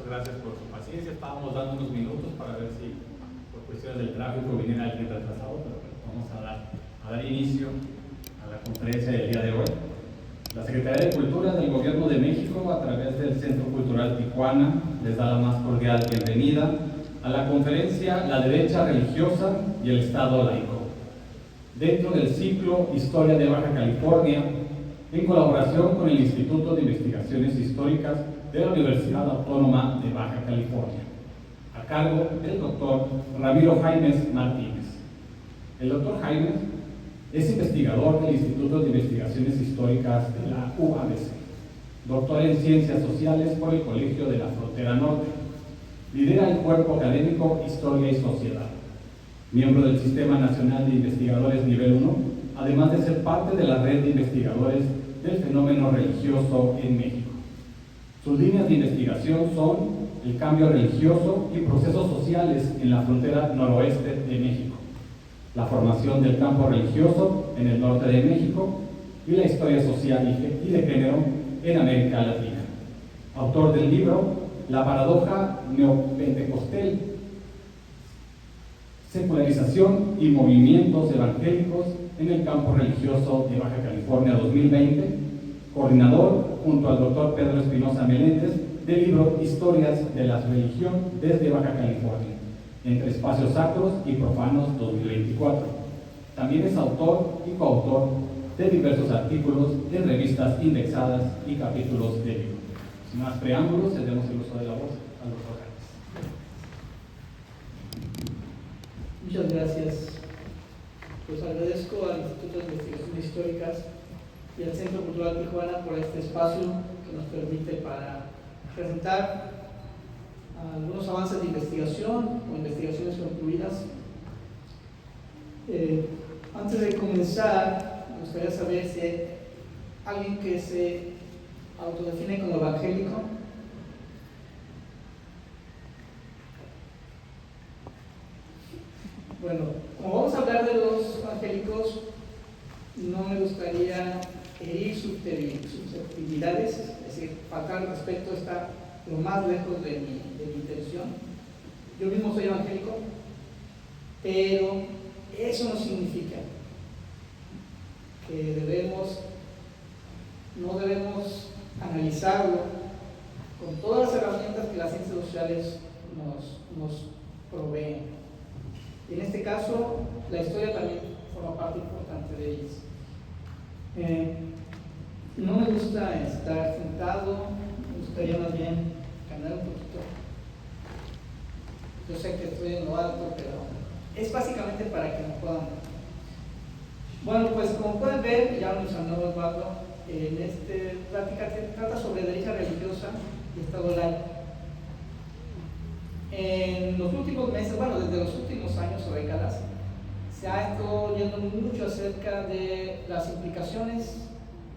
gracias por su paciencia. Estábamos dando unos minutos para ver si por cuestiones del tráfico viniera alguien retrasado, pero bueno, vamos a dar inicio a la conferencia del día de hoy. La Secretaría de Cultura del Gobierno de México, a través del Centro Cultural Tijuana, les da la más cordial bienvenida a la conferencia La Derecha Religiosa y el Estado Laico, dentro del ciclo Historia de Baja California, en colaboración con el Instituto de Investigaciones Históricas de la Universidad Autónoma de Baja California, a cargo del doctor Ramiro Jaimes Martínez. El doctor Jaimes es investigador del Instituto de Investigaciones Históricas de la UABC, doctor en Ciencias Sociales por el Colegio de la Frontera Norte, lidera el cuerpo académico Historia y Sociedad, miembro del Sistema Nacional de Investigadores Nivel 1, además de ser parte de la red de investigadores del fenómeno religioso en México. Sus líneas de investigación son el cambio religioso y procesos sociales en la frontera noroeste de México, la formación del campo religioso en el norte de México y la historia social y de género en América Latina. Autor del libro La paradoja neopentecostal, secularización y movimientos evangélicos en el campo religioso de Baja California 2020, coordinador junto al doctor Pedro Espinosa Meléndez del libro Historias de la Religión desde Baja California, entre espacios sacros y profanos 2024. También es autor y coautor de diversos artículos en revistas indexadas y capítulos de libro. Sin más preámbulos, cedemos el uso de la voz al doctor Jaimes. Muchas gracias. Pues agradezco al Instituto de Investigaciones Históricas y al Centro Cultural Tijuana por este espacio que nos permite para presentar algunos avances de investigación o investigaciones concluidas. Antes de comenzar, me gustaría saber si hay alguien que se autodefine como evangélico. Bueno, como vamos a hablar de los evangélicos, no me gustaría herir susceptibilidades, es decir, faltar al respeto está lo más lejos de mi intención. Yo mismo soy evangélico, pero eso no significa que no debemos analizarlo con todas las herramientas que las ciencias sociales nos proveen. Y en este caso, la historia también forma parte importante de ellas. No me gusta estar sentado, me gustaría más bien caminar un poquito. Yo sé que estoy en lo alto, pero es básicamente para que me puedan ver. Bueno, pues como pueden ver, ya lo mencionó Osvaldo, en esta plática se trata sobre derecha religiosa y Estado laico. En los últimos meses, bueno, desde los últimos años o décadas, se ha estado oyendo mucho acerca de las implicaciones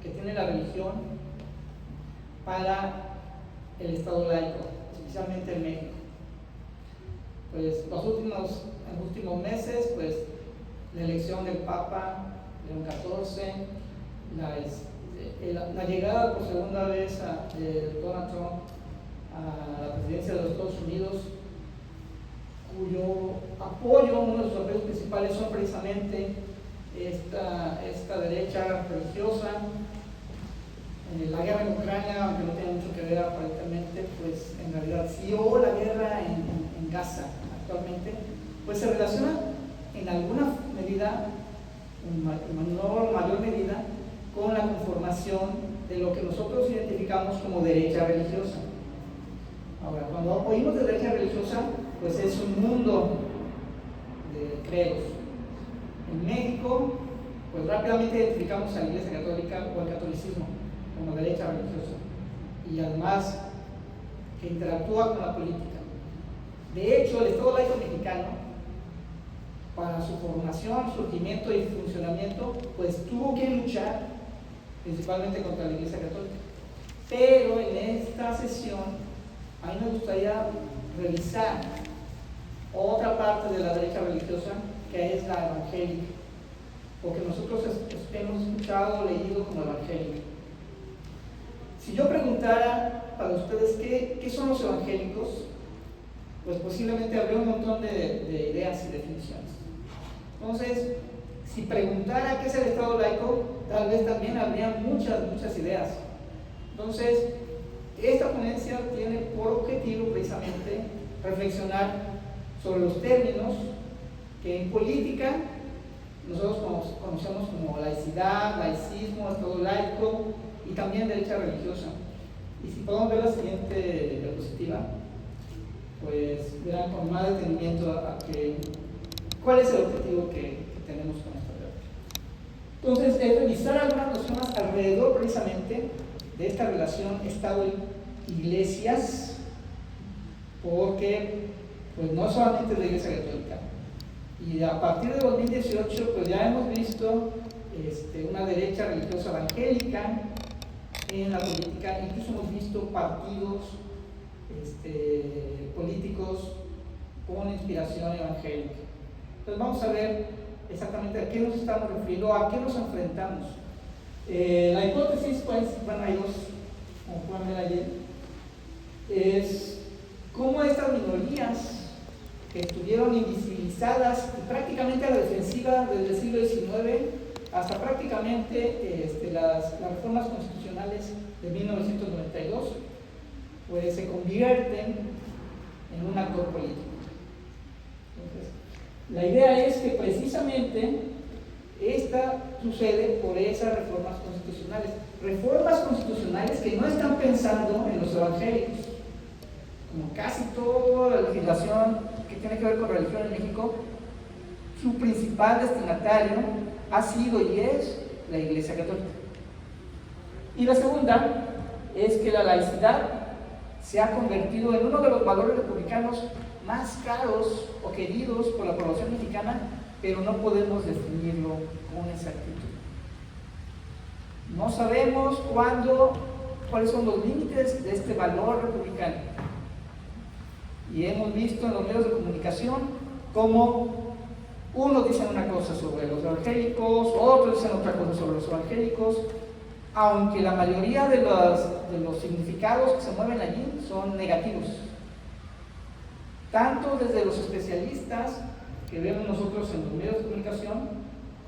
que tiene la religión para el Estado laico, especialmente en México. Pues los últimos meses, pues la elección del Papa León XIV, la llegada por segunda vez de Donald Trump a la presidencia de los Estados Unidos, cuyo apoyo, uno de sus apoyos principales son precisamente esta derecha religiosa. La guerra en Ucrania, aunque no tiene mucho que ver aparentemente, pues en realidad sí, o la guerra en Gaza actualmente, pues se relaciona en alguna medida, en mayor medida, con la conformación de lo que nosotros identificamos como derecha religiosa. Ahora, cuando oímos de derecha religiosa, pues es un mundo de credos. En México, pues rápidamente identificamos a la Iglesia Católica o al catolicismo como derecha religiosa, y además que interactúa con la política. De hecho, el Estado laico mexicano, para su formación, surgimiento y funcionamiento, pues tuvo que luchar principalmente contra la Iglesia Católica. Pero en esta sesión, a mí me gustaría revisar otra parte de la derecha religiosa, que es la evangélica, o que nosotros hemos escuchado o leído como evangélica. Si yo preguntara para ustedes qué son los evangélicos, pues posiblemente habría un montón de ideas y definiciones. Entonces, si preguntara qué es el Estado laico, tal vez también habría muchas ideas. Entonces, esta ponencia tiene por objetivo precisamente reflexionar sobre los términos que en política nosotros conocemos como laicidad, laicismo, Estado laico y también derecha religiosa. Y si podemos ver la siguiente diapositiva, pues verán con más detenimiento cuál es el objetivo que tenemos con esta teoría. Entonces, es revisar algunas nociones alrededor precisamente de esta relación Estado-Iglesias, porque pues no solamente es la Iglesia Católica. Y a partir de 2018 pues ya hemos visto una derecha religiosa evangélica en la política, incluso hemos visto partidos políticos con inspiración evangélica. Entonces vamos a ver exactamente a qué nos estamos refiriendo, a qué nos enfrentamos. La hipótesis, pues, bueno, hay dos, como pueden ver ayer, es cómo estas minorías que estuvieron invisibilizadas prácticamente a la defensiva desde el siglo XIX hasta prácticamente las reformas constitucionales de 1992, pues se convierten en un actor político. Entonces, la idea es que precisamente esta sucede por esas reformas constitucionales que no están pensando en los evangélicos. Como casi toda la legislación que tiene que ver con religión en México, su principal destinatario ha sido y es la Iglesia Católica. Y la segunda es que la laicidad se ha convertido en uno de los valores republicanos más caros o queridos por la población mexicana, pero no podemos definirlo con exactitud. No sabemos cuáles son los límites de este valor republicano. Y hemos visto en los medios de comunicación cómo unos dicen una cosa sobre los evangélicos, otros dicen otra cosa sobre los evangélicos, aunque la mayoría de los significados que se mueven allí son negativos. Tanto desde los especialistas que vemos nosotros en los medios de comunicación,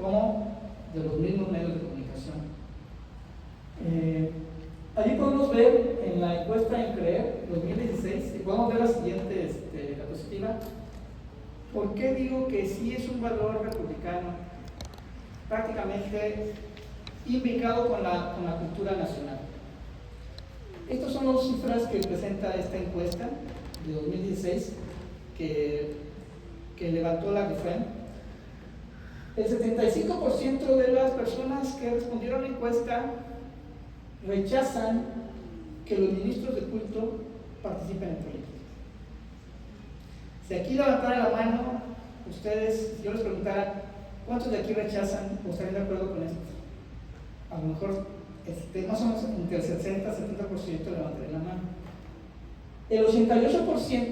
como de los mismos medios de comunicación. Allí podemos ver en la encuesta En Creer 2016, y podemos ver la siguiente diapositiva, ¿por qué digo que sí es un valor republicano prácticamente imbricado con la cultura nacional? Estas son las cifras que presenta esta encuesta de 2016 que levantó la RIFEM. El 75% de las personas que respondieron a la encuesta rechazan que los ministros de culto participen en política. Si aquí levantaran la mano, ustedes, si yo les preguntara, ¿cuántos de aquí rechazan o estarían de acuerdo con esto? A lo mejor más o menos entre el 60-70% levantarían la mano. El 88%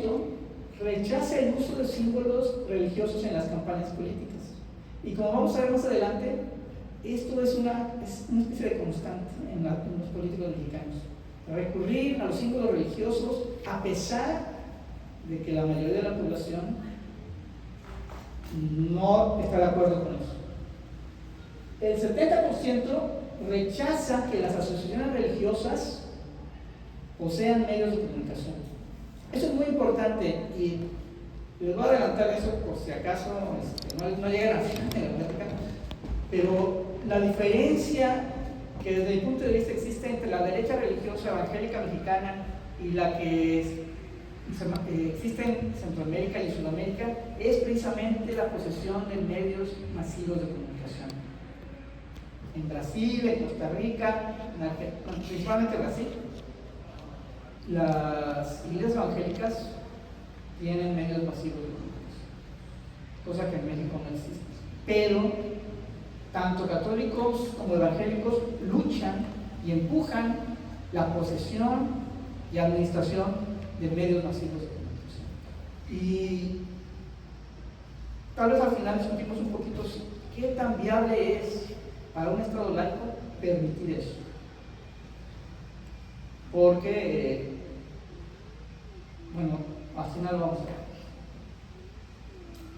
rechaza el uso de símbolos religiosos en las campañas políticas. Y como vamos a ver más adelante, esto es una especie de constante en los políticos mexicanos. Recurrir a los símbolos religiosos a pesar de que la mayoría de la población no está de acuerdo con eso. El 70% rechaza que las asociaciones religiosas posean medios de comunicación. Eso es muy importante y les voy a adelantar eso por si acaso no llegan a final de la plática, pero la diferencia que desde mi punto de vista existe entre la derecha religiosa evangélica mexicana y la que existe en Centroamérica y Sudamérica es precisamente la posesión de medios masivos de comunicación. En Brasil, en Costa Rica, principalmente Brasil, las iglesias evangélicas tienen medios masivos de comunicación, cosa que en México no existe. Pero tanto católicos como evangélicos luchan y empujan la posesión y administración de medios masivos de comunicación. Y tal vez al final discutimos un poquito qué tan viable es para un Estado laico permitir eso. Porque final lo vamos a ver.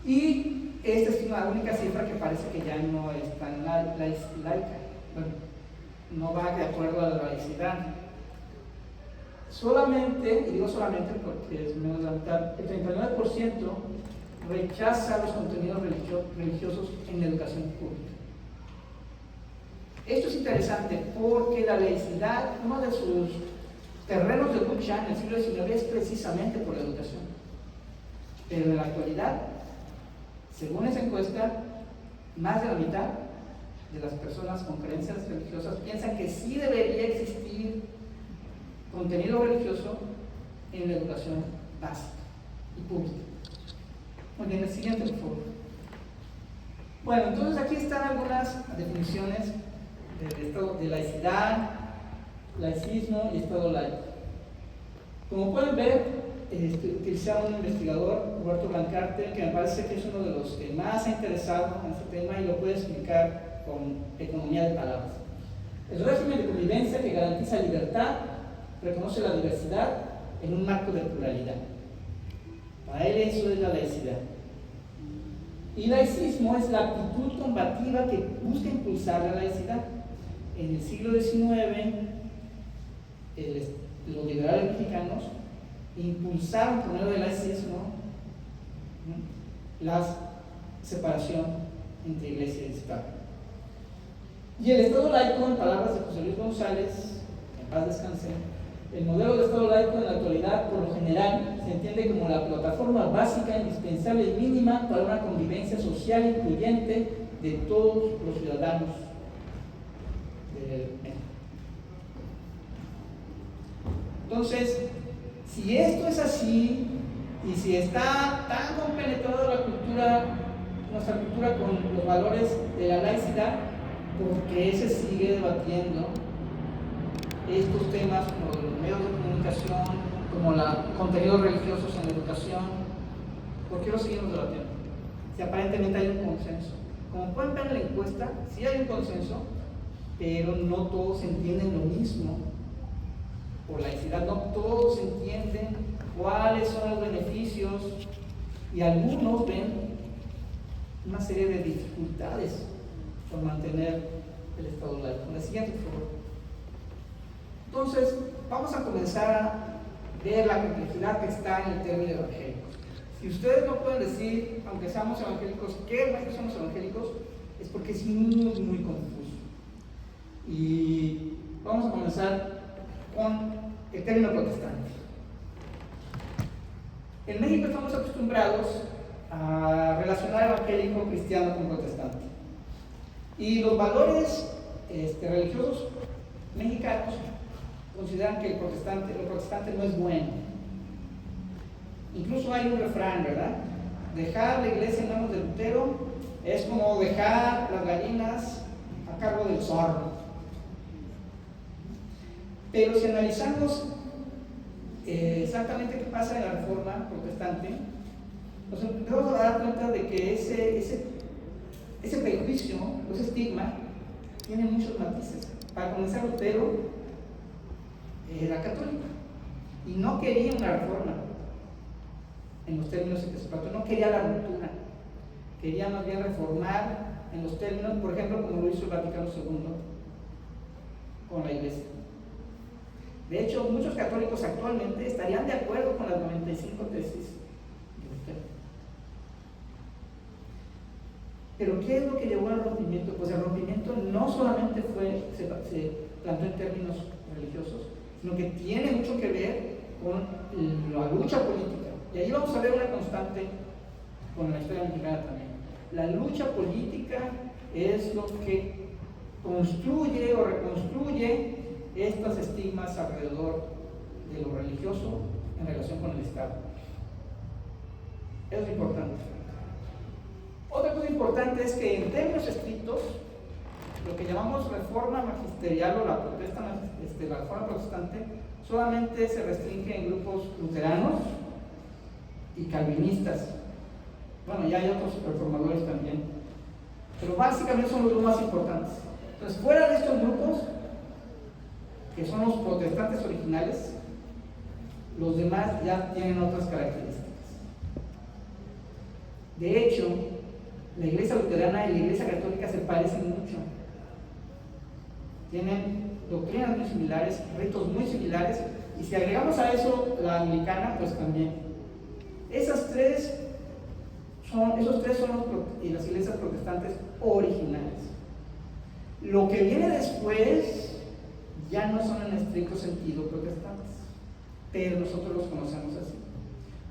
Y esta es la única cifra que parece que ya no es tan laica. Bueno, no va de acuerdo a la laicidad. Solamente, y digo solamente porque es menos de la mitad, el 39% rechaza los contenidos religiosos en la educación pública. Esto es interesante porque la laicidad, uno de sus terrenos de lucha en el siglo XIX es precisamente por la educación. Pero en la actualidad, según esa encuesta, más de la mitad de las personas con creencias religiosas piensan que sí debería existir contenido religioso en la educación básica y pública. Muy bien, el siguiente, por favor. Bueno, entonces aquí están algunas definiciones de laicidad, laicismo y Estado laico. Como pueden ver, utilizaba un investigador, Roberto Blancarte, que me parece que es uno de los que más ha interesado en este tema y lo puede explicar con economía de palabras. El régimen de convivencia que garantiza libertad, reconoce la diversidad en un marco de pluralidad. Para él eso es la laicidad. Y laicismo es la actitud combativa que busca impulsar la laicidad. En el siglo XIX, los liberales mexicanos impulsaron por medio del laicismo la separación entre iglesia y Estado. Y el Estado laico, en palabras de José Luis González, en paz descanse, el modelo de Estado laico en la actualidad, por lo general, se entiende como la plataforma básica, indispensable y mínima para una convivencia social incluyente de todos los ciudadanos de México. Entonces, si esto es así, y si está tan compenetrada la cultura, nuestra cultura con los valores de la laicidad, ¿por qué se sigue debatiendo estos temas como los medios de comunicación, como los contenidos religiosos en la educación? ¿Por qué los seguimos debatiendo? Si aparentemente hay un consenso. Como pueden ver en la encuesta, sí hay un consenso, pero no todos entienden lo mismo. Por laicidad, no todos entienden cuáles son los beneficios y algunos ven una serie de dificultades por mantener el Estado laico. La siguiente, por favor. Entonces, vamos a comenzar a ver la complejidad que está en el término evangélico. Si ustedes no pueden decir, aunque seamos evangélicos, qué es que somos evangélicos, es porque es muy confuso. Y vamos a comenzar con el término protestante. En México estamos acostumbrados a relacionar evangélico cristiano con protestante. Y los valores religiosos mexicanos consideran que lo protestante no es bueno. Incluso hay un refrán, ¿verdad? Dejar la iglesia en manos de Lutero es como dejar las gallinas a cargo del zorro. Pero si analizamos exactamente qué pasa en la Reforma protestante, nos empezamos a dar cuenta de que ese prejuicio, ese estigma, tiene muchos matices. Para comenzar, Lutero era católico y no quería una reforma en los términos en que se trató, no quería la ruptura, quería más bien reformar en los términos, por ejemplo, como lo hizo el Vaticano II con la Iglesia. De hecho, muchos católicos actualmente estarían de acuerdo con las 95 tesis de Lutero. Pero ¿qué es lo que llevó al rompimiento? Pues el rompimiento no solamente se planteó en términos religiosos, sino que tiene mucho que ver con la lucha política. Y ahí vamos a ver una constante con la historia mexicana también. La lucha política es lo que construye o reconstruye estos estigmas alrededor de lo religioso en relación con el Estado. Eso es importante. Otra cosa importante es que en términos estrictos, lo que llamamos reforma magisterial o la reforma protestante solamente se restringe en grupos luteranos y calvinistas. Bueno, ya hay otros reformadores también, pero básicamente son los más importantes. Entonces, fuera de estos grupos, que son los protestantes originales, los demás ya tienen otras características. De hecho, la iglesia luterana y la iglesia católica se parecen mucho. Tienen doctrinas muy similares, ritos muy similares, y si agregamos a eso la anglicana, pues también. Esos tres son y las iglesias protestantes originales. Lo que viene después ya no son en estricto sentido protestantes, pero nosotros los conocemos así.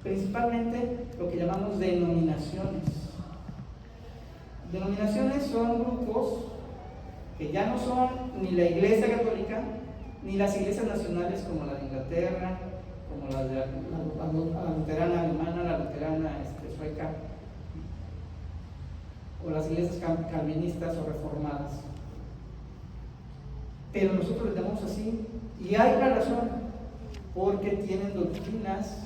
Principalmente lo que llamamos denominaciones. Denominaciones son grupos que ya no son ni la Iglesia Católica ni las iglesias nacionales como la de Inglaterra, como la de la luterana alemana, la luterana sueca, o las iglesias calvinistas o reformadas. Pero nosotros les llamamos así, y hay una razón, porque tienen doctrinas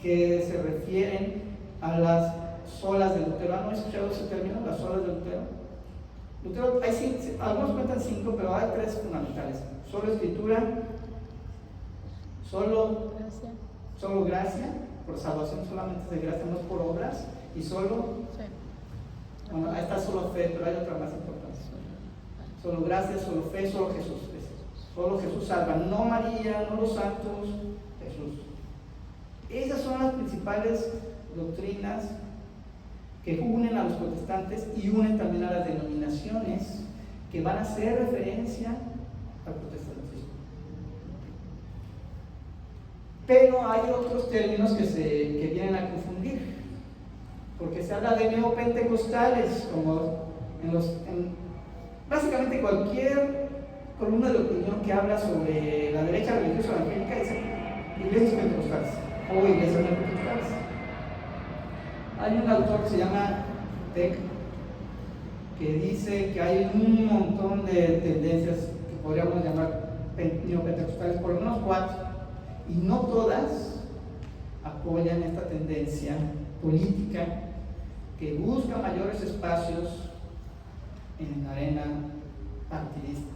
que se refieren a las solas de Lutero. ¿Han escuchado ese término, las solas de Lutero? Lutero, algunos cuentan 5, pero hay 3 fundamentales: solo escritura, solo gracia, por salvación solamente es de gracia, no es por obras, y bueno, ahí está solo fe, pero hay otra más importante: solo gracia, solo fe, solo Jesús. Solo Jesús salva, no María, no los santos, Jesús. Esas son las principales doctrinas que unen a los protestantes y unen también a las denominaciones que van a hacer referencia al protestantismo. Pero hay otros términos que vienen a confundir, porque se habla de neopentecostales, como básicamente cualquier columna de opinión que habla sobre la derecha religiosa evangélica dice iglesias pentecostales o iglesias neopentecostales. Hay un autor que se llama Peck que dice que hay un montón de tendencias que podríamos llamar neopentecostales, por lo menos 4, y no todas apoyan esta tendencia política que busca mayores espacios en la arena partidista.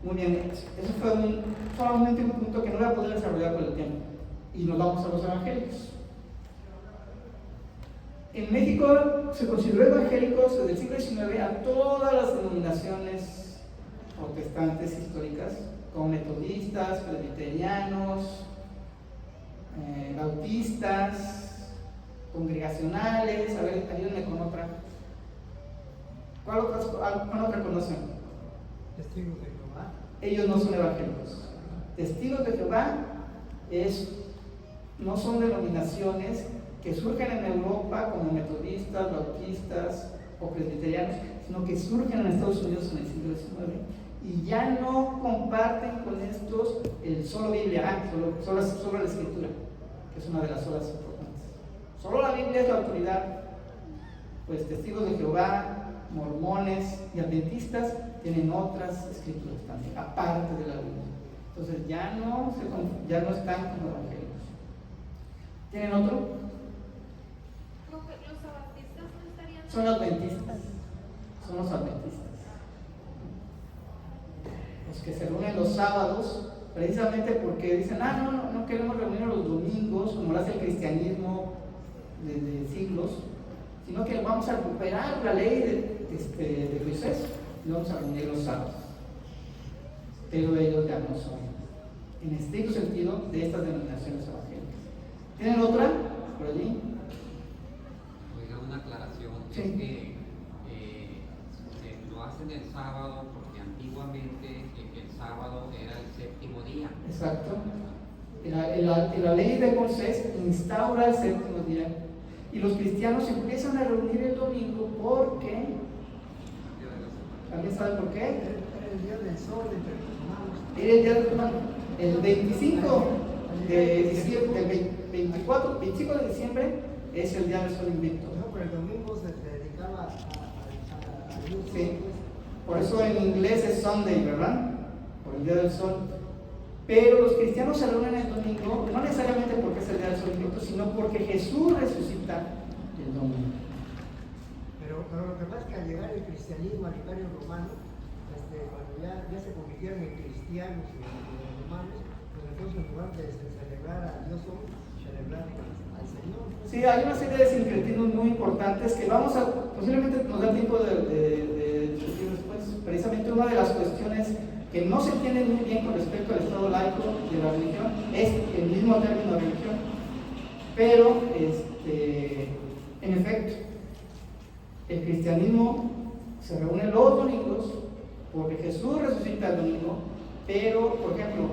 Muy bien, eso fue solamente un punto que no voy a poder desarrollar por el tiempo, y nos vamos a los evangélicos. En México se consideró evangélicos desde el siglo XIX a todas las denominaciones protestantes históricas, como metodistas, presbiterianos, bautistas, congregacionales. A ver, ayúdenme con otra. ¿Cuál otra conocen? Testigos de Jehová. Ellos no son evangélicos. Testigos de Jehová no son denominaciones que surgen en Europa como metodistas, bautistas o presbiterianos, sino que surgen en Estados Unidos en el siglo XIX y ya no comparten con estos el solo Biblia, solo la Escritura, que es una de las solas importantes. Solo la Biblia es la autoridad. Pues Testigos de Jehová, mormones y adventistas tienen otras escrituras también, aparte de la Biblia. Entonces ya no están como evangélicos. ¿Tienen otro? ¿Los adventistas no estarían? Son adventistas. Son los adventistas. Los que se reúnen los sábados, precisamente porque dicen, no queremos reunirnos los domingos, como lo hace el cristianismo desde siglos, sino que vamos a recuperar la ley de Moisés y vamos a reunir los sábados. Pero ellos ya no son, en estricto sentido, de estas denominaciones evangélicas. ¿Tienen otra por allí? Oiga, una aclaración. Sí. Es que lo hacen el sábado porque antiguamente el sábado era el séptimo día. Exacto. La ley de Moisés instaura el séptimo día. Y los cristianos empiezan a reunir el domingo porque, ¿alguien sabe por qué? Era el día del sol entre los humanos. Era el día del hermano. El 25 de diciembre, el 25 de diciembre es el día del sol invicto. No, pero el domingo se dedicaba a Dios. Sí. Por eso en inglés es Sunday, ¿verdad? Por el día del sol. Pero los cristianos se reúnen el domingo, no necesariamente porque es el día del sol invicto, sino porque Jesús resucita el domingo. Pero lo que pasa es que al llegar el cristianismo al Imperio Romano, cuando ya se convirtieron en cristianos y en romanos, pues entonces en lugar de celebrar a Dios hoy, celebrar al Señor. Sí, hay una serie de sincretismos muy importantes que vamos a, posiblemente nos da tiempo de discutir después. Precisamente una de las cuestiones que no se entiende muy bien con respecto al estado laico de la religión es el mismo término religión. Pero, en efecto, el cristianismo se reúne los domingos porque Jesús resucita el domingo, pero, por ejemplo,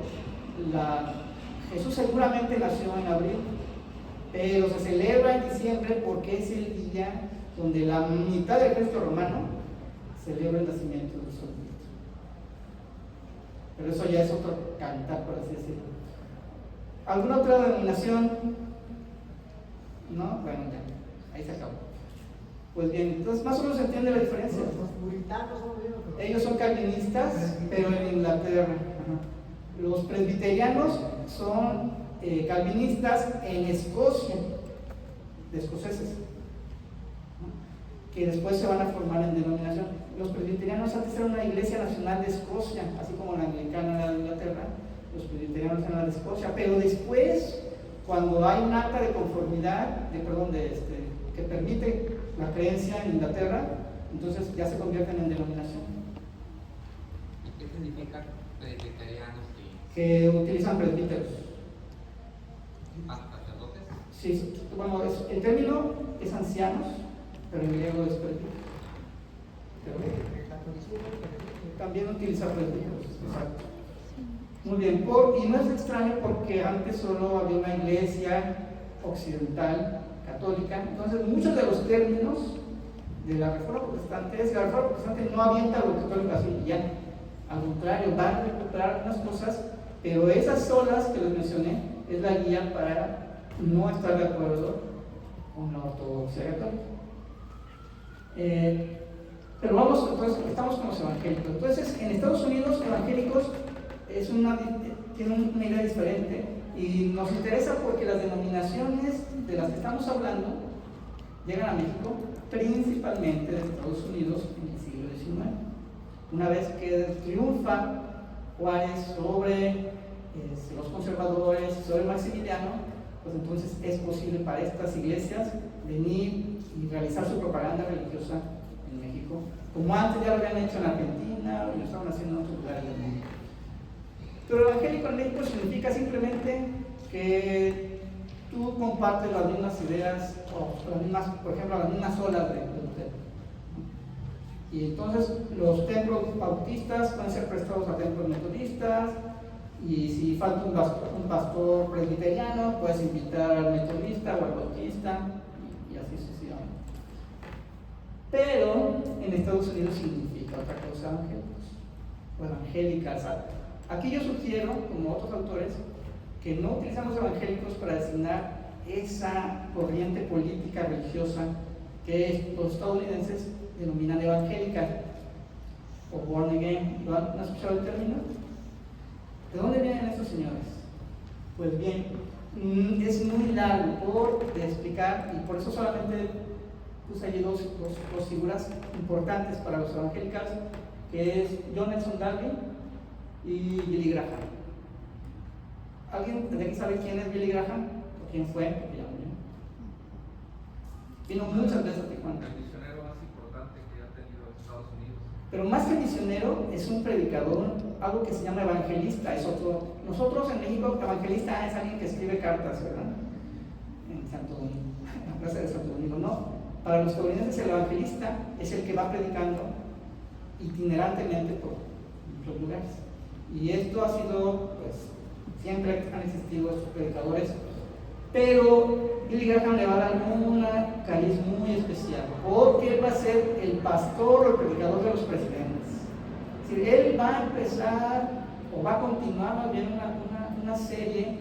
Jesús seguramente nació en abril, pero se celebra en diciembre porque es el día donde la mitad del ejército romano celebra el nacimiento del Sol. Pero eso ya es otro cantar, por así decirlo. ¿Alguna otra denominación? No, bueno, ya, ahí se acabó. Pues bien, entonces más o menos se entiende la diferencia. Los puritanos son los mismos que los- Ellos son calvinistas, pero en Inglaterra. Ajá. Los presbiterianos son calvinistas en Escocia, de escoceses, ¿no? Que después se van a formar en denominación. Los presbiterianos antes eran una iglesia nacional de Escocia, así como la anglicana era de Inglaterra, los presbiterianos eran la de Escocia, pero después, cuando hay un acta de conformidad, que permite la creencia en Inglaterra, entonces ya se convierten en denominación. ¿Qué significa presbiterianos y Que utilizan presbíteros. sacerdotes? Sí, bueno, el término es ancianos, pero en griego es presbítero. El catolicismo es También utiliza presbíteros, exacto. Muy bien, y no es extraño porque antes solo había una iglesia occidental, católica, entonces muchos de los términos de la Reforma Protestante es que la Reforma Protestante no avienta lo católico así y ya. Al contrario, va a recuperar algunas cosas, pero esas solas que les mencioné es la guía para no estar de acuerdo con la ortodoxia católica. Pero vamos, entonces, estamos con los evangélicos. Entonces, en Estados Unidos, evangélicos tienen una idea diferente y nos interesa porque las denominaciones de las que estamos hablando llegan a México principalmente de Estados Unidos en el siglo XIX. Una vez que triunfa Juárez sobre los conservadores, sobre Maximiliano, pues entonces es posible para estas iglesias venir y realizar su propaganda religiosa en México, como antes ya lo habían hecho en Argentina y lo estaban haciendo en otros lugares del mundo. Pero evangélico en México significa simplemente que tú compartes las mismas ideas, o las mismas, por ejemplo, las mismas olas de Lutero. Y entonces los templos bautistas pueden ser prestados a templos metodistas, y si falta un pastor presbiteriano, puedes invitar al metodista o al bautista, y así sucesivamente. Pero en Estados Unidos significa otra cosa evangélicos, o evangélicas. Aquí yo sugiero, como otros autores, que no utilizamos evangélicos para designar esa corriente política religiosa que los estadounidenses denominan evangélica o born again. ¿No han escuchado el término? ¿De dónde vienen estos señores? Pues bien, es muy largo por explicar y por eso solamente puse allí dos figuras importantes para los evangélicos, que es John Nelson Darby y Billy Graham. ¿Alguien de aquí sabe quién es Billy Graham? ¿O quién fue? Porque ya murió. Vino muchas veces a Tijuana. El misionero más importante que ha tenido Estados Unidos. Pero más que misionero, es un predicador, algo que se llama evangelista, es otro. Nosotros en México, evangelista es alguien que escribe cartas, ¿verdad? En Santo Domingo, en la plaza de Santo Domingo, no. Para los estadounidenses el evangelista es el que va predicando itinerantemente por muchos lugares. Y esto ha sido, pues, siempre han existido estos predicadores, pero Billy Graham le va a dar un cariz muy especial, porque él va a ser el pastor o el predicador de los presidentes. Es decir, él va a empezar, o va a continuar más bien una serie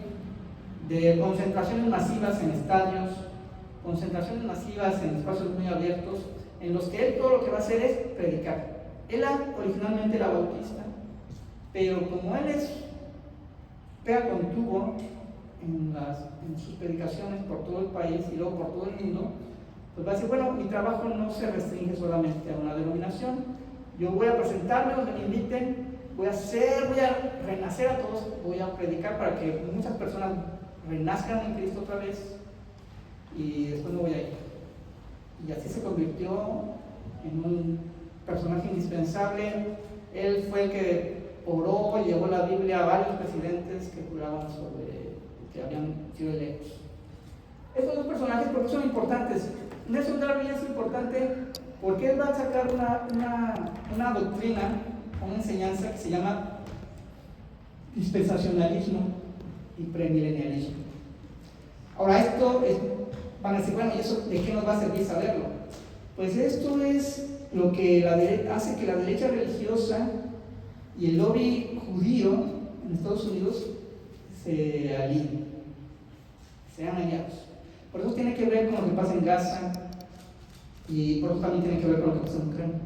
de concentraciones masivas en estadios, concentraciones masivas en espacios muy abiertos, en los que él todo lo que va a hacer es predicar. Él originalmente era bautista, pero como él pega con tubo en sus predicaciones por todo el país y luego por todo el mundo, pues va a decir, bueno, mi trabajo no se restringe solamente a una denominación, yo voy a presentarme donde me inviten, voy a renacer a todos, voy a predicar para que muchas personas renazcan en Cristo otra vez y después me voy a ir. Y así se convirtió en un personaje indispensable. Él fue el que oró y llevó la Biblia a varios presidentes que juraban sobre que habían sido electos. Estos dos personajes, ¿por qué son importantes? Nelson Darby es importante porque él va a sacar una doctrina, una enseñanza que se llama dispensacionalismo y premilenialismo. Ahora, esto es, van a decir, bueno, ¿y eso de qué nos va a servir saberlo? Pues esto es lo que hace que la derecha religiosa y el lobby judío en Estados Unidos se alineen, sean aliados. Por eso tiene que ver con lo que pasa en Gaza y por eso también tiene que ver con lo que pasa en Ucrania.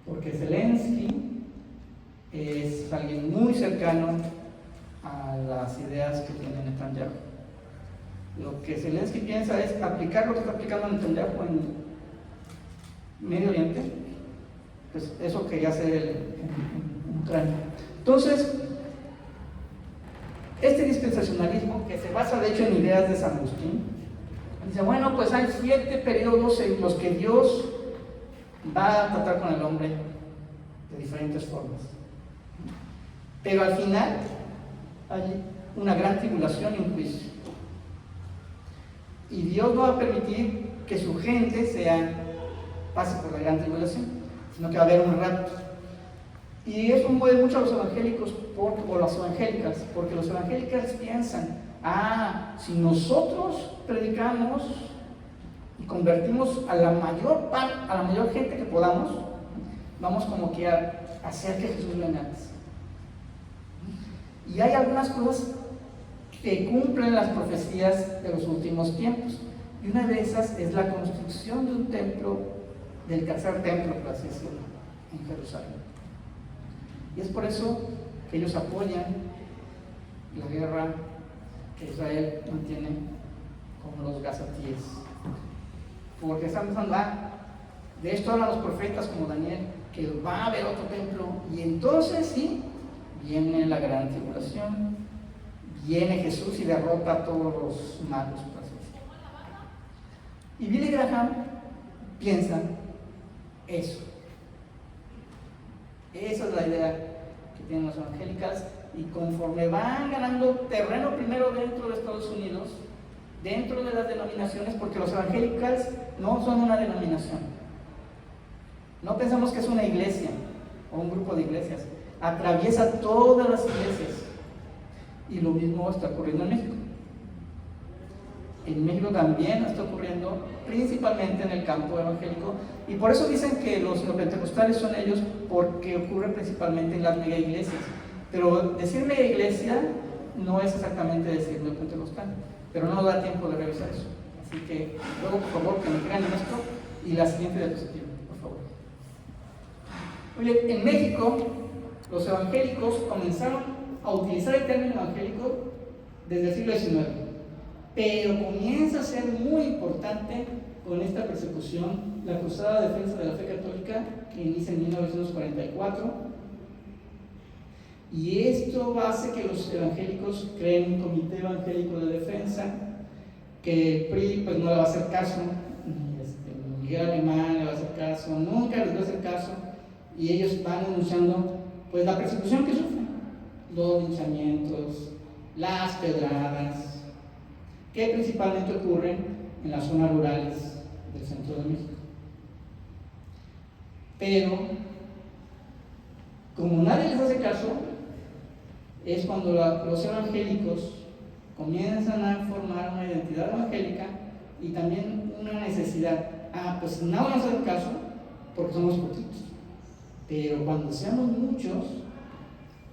Porque Zelensky es alguien muy cercano a las ideas que tiene Netanyahu. Lo que Zelensky piensa es aplicar lo que está aplicando Netanyahu en Medio Oriente, pues eso quería hacer en Ucrania. Entonces, este dispensacionalismo, que se basa de hecho en ideas de San Agustín, dice, bueno, pues hay 7 periodos en los que Dios va a tratar con el hombre de diferentes formas. Pero al final hay una gran tribulación y un juicio. Y Dios no va a permitir que su gente pase por la gran tribulación, sino que va a haber un rapto. Y eso mueve mucho a los evangélicos o las evangélicas, porque los evangélicas piensan, si nosotros predicamos y convertimos a la mayor gente que podamos, vamos como que a hacer que Jesús venga antes. Y hay algunas cosas que cumplen las profecías de los últimos tiempos. Y una de esas es la construcción de un templo, del tercer templo, por así decirlo, en Jerusalén. Y es por eso que ellos apoyan la guerra que Israel mantiene con los gazatíes. Porque están pensando, de esto hablan los profetas como Daniel, que va a haber otro templo, y entonces sí, viene la gran tribulación, viene Jesús y derrota a todos los malos. Y Billy Graham piensa eso. Esa es la idea que tienen las evangélicas, y conforme van ganando terreno primero dentro de Estados Unidos, dentro de las denominaciones, porque los evangélicas no son una denominación. No pensamos que es una iglesia o un grupo de iglesias. Atraviesa todas las iglesias. Y lo mismo está ocurriendo en México. En México también está ocurriendo, principalmente en el campo evangélico, y por eso dicen que los neopentecostales son ellos, porque ocurre principalmente en las mega iglesias. Pero decir mega iglesia no es exactamente decir neopentecostal, pero no nos da tiempo de revisar eso. Así que luego, por favor, que me crean en esto, y la siguiente diapositiva, por favor. Oye, en México, los evangélicos comenzaron a utilizar el término evangélico desde el siglo XIX, pero comienza a ser muy importante con esta persecución, la Cruzada de Defensa de la Fe Católica, que inicia en 1944, y esto hace que los evangélicos creen un comité evangélico de defensa, que el PRI pues no le va a hacer caso, ni Miguel Alemán le va a hacer caso, nunca les va a hacer caso, y ellos van denunciando pues la persecución que sufren, los linchamientos, las pedradas, que principalmente ocurren en las zonas rurales del centro de México. Pero, como nadie les hace caso, es cuando los evangélicos comienzan a formar una identidad evangélica y también una necesidad. Pues no vamos a hacer caso porque somos poquitos, pero cuando seamos muchos,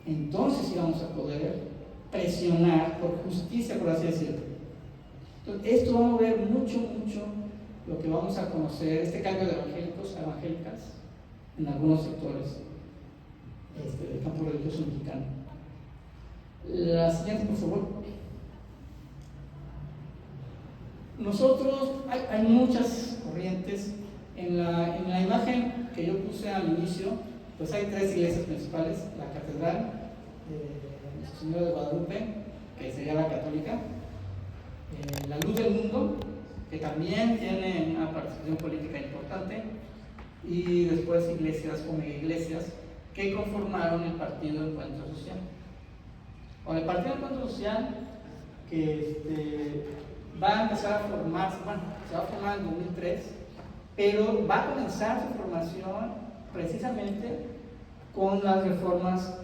entonces sí vamos a poder presionar por justicia, por así decirlo. Entonces, esto va a mover mucho lo que vamos a conocer, este cambio de evangélicos a evangélicas en algunos sectores del campo religioso mexicano. La siguiente, por favor. Nosotros, hay muchas corrientes. En la imagen que yo puse al inicio, pues hay 3 iglesias principales: la Catedral de Nuestra Señora de Guadalupe, que sería la católica, la Luz del Mundo, que también tiene una participación política importante, y después iglesias o megaiglesias que conformaron el Partido Encuentro Social. O el Partido Encuentro Social, que va a empezar a formarse, bueno, se va a formar en 2003, pero va a comenzar su formación precisamente con las reformas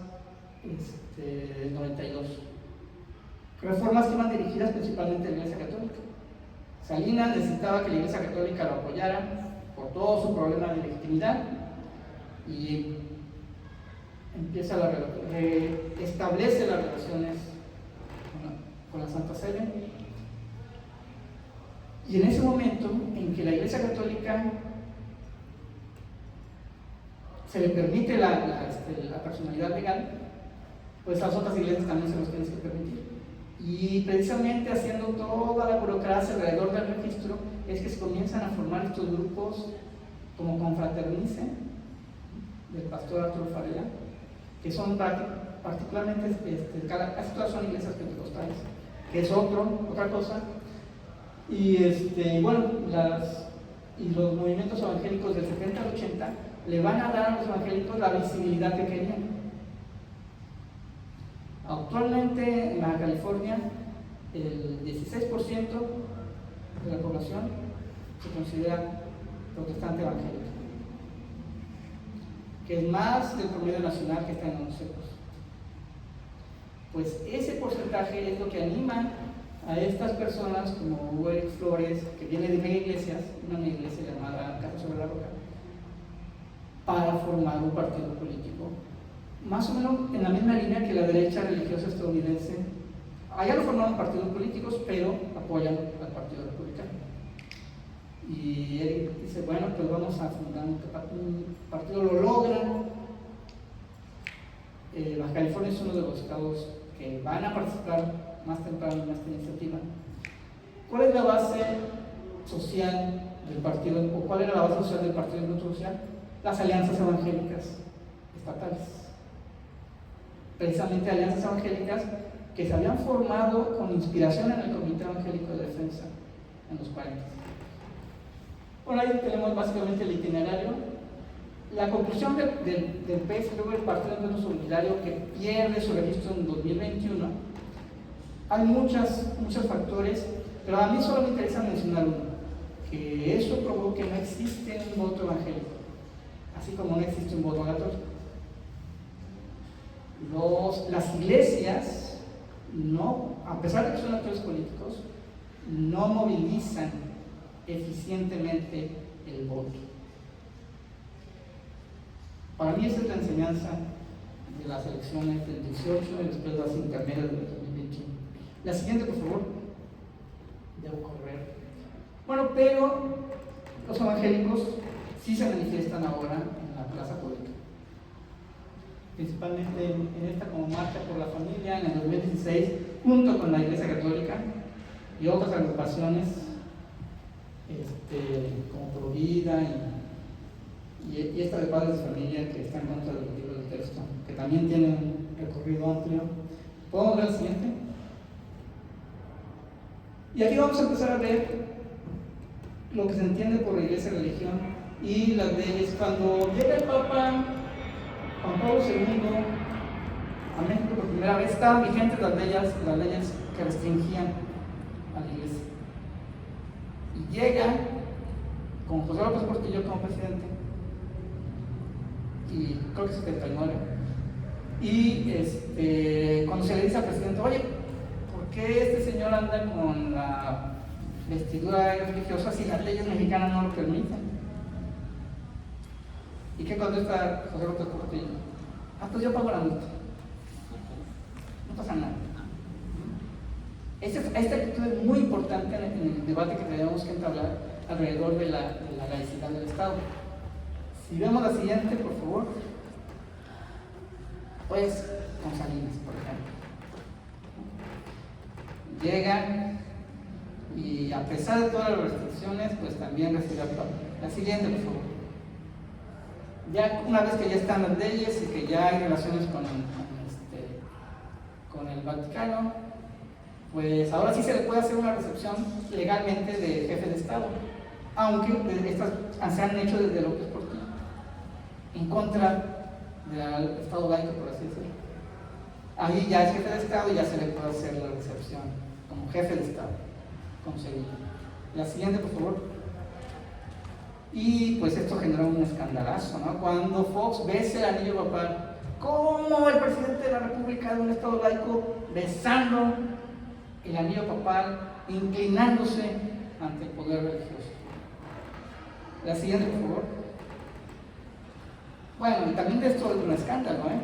del 92. Reformas que iban dirigidas principalmente a la Iglesia Católica. Salinas necesitaba que la Iglesia Católica lo apoyara por todo su problema de legitimidad y establece las relaciones con la Santa Sede. Y en ese momento en que la Iglesia Católica se le permite la personalidad legal, pues las otras iglesias también se los tienen que permitir. Y precisamente haciendo toda la burocracia alrededor del registro es que se comienzan a formar estos grupos como Confraternice, del pastor Arturo Farela, que son particularmente, casi todas son iglesias pentecostales, que es otra cosa. Y bueno, los movimientos evangélicos del 70 al 80 le van a dar a los evangélicos la visibilidad que querían. Actualmente en Baja California el 16% de la población se considera protestante evangélica, que es más del promedio nacional, que está en 11%. Pues ese porcentaje es lo que anima a estas personas como Hugo Eric Flores, que viene de mega iglesias, una mega iglesia llamada Casa sobre la Roca, para formar un partido político más o menos en la misma línea que la derecha religiosa estadounidense. Allá no formaron partidos políticos, pero apoyan al Partido Republicano. Y él dice, bueno, pues vamos a fundar un partido, lo logran. Baja California es uno de los estados que van a participar más temprano en esta iniciativa. ¿Cuál es la base social del partido, o cuál era la base social del Partido Encuentro Social? Las alianzas evangélicas estatales. Precisamente alianzas evangélicas que se habían formado con inspiración en el Comité Evangélico de Defensa en los 40. Bueno, ahí tenemos básicamente el itinerario. La conclusión del PSV, el Partido Encuentro Solidario, que pierde su registro en 2021, hay muchos factores, pero a mí solo me interesa mencionar uno, que eso probó que no existe un voto evangélico, así como no existe un voto católico. Las iglesias, no, a pesar de que son actores políticos, no movilizan eficientemente el voto. Para mí esa es la enseñanza de las elecciones del 18 y después las intermedias del 2021. La siguiente, por favor. Debo correr. Bueno, pero los evangélicos sí se manifiestan ahora en la plaza pública. Principalmente en esta como marcha por la familia en el 2016, junto con la Iglesia Católica y otras agrupaciones como Provida y esta de Padres de Familia, que está en contra del libro del texto, que también tiene un recorrido amplio. ¿Podemos ver el siguiente? Y aquí vamos a empezar a ver lo que se entiende por la Iglesia religión y las leyes. Cuando llega el Papa Juan Pablo II a México por primera vez, estaban vigentes las leyes que restringían a la Iglesia. Y llega con José López Portillo como presidente, y creo que 79. Y cuando se le dice al presidente, oye, ¿por qué este señor anda con la vestidura religiosa si las leyes mexicanas no lo permiten? ¿Y qué contesta José López Portillo? Pues yo pago la multa. No pasa nada. Esta actitud es muy importante en el debate que tenemos que entablar alrededor de la laicidad del Estado. Si vemos la siguiente, por favor. Pues con Salinas, por ejemplo. Llega y a pesar de todas las restricciones, pues también recibe al Papa. La siguiente, por favor. Ya una vez que ya están las leyes y que ya hay relaciones con el Vaticano, pues ahora sí se le puede hacer una recepción legalmente de jefe de Estado, aunque estas se han hecho desde López Portillo, en contra del Estado laico, por así decirlo. Ahí ya es jefe de Estado y ya se le puede hacer la recepción como jefe de Estado, como se dice. La siguiente, por favor. Y pues esto generó un escandalazo, ¿no? Cuando Fox besa el anillo papal, ¿cómo el presidente de la República de un Estado laico besando el anillo papal, inclinándose ante el poder religioso? La siguiente, por favor. Bueno, y también de esto es un escándalo, ¿eh?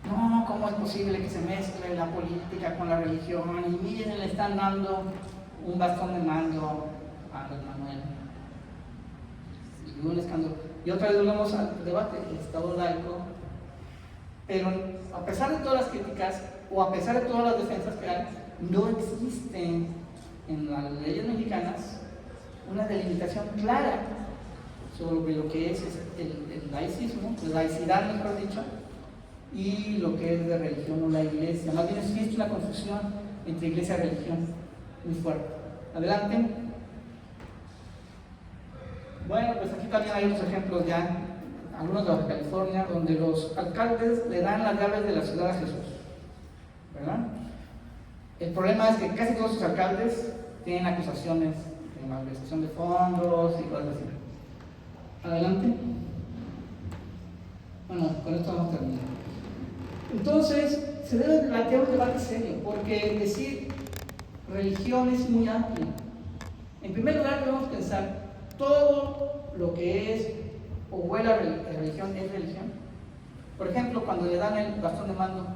No, ¿cómo es posible que se mezcle la política con la religión? Y miren, le están dando un bastón de mando a Andrés Manuel. Y un escándalo. Y otra vez volvemos al debate, el Estado laico. Pero a pesar de todas las críticas, o a pesar de todas las defensas que hay, no existe en las leyes mexicanas una delimitación clara sobre lo que es el laicismo, la laicidad, mejor dicho, y lo que es de religión o la iglesia. Más bien existe una confusión entre iglesia y religión muy fuerte. Adelante. Bueno, pues aquí también hay otros ejemplos ya, algunos de Baja California, donde los alcaldes le dan las llaves de la ciudad a Jesús, ¿verdad? El problema es que casi todos sus alcaldes tienen acusaciones de malversación de fondos y cosas así. Adelante. Bueno, con esto vamos a terminar. Entonces, se debe plantear un debate serio, porque decir religión es muy amplio. En primer lugar, debemos pensar, todo lo que es o huele a religión es religión. Por ejemplo, cuando le dan el bastón de mando,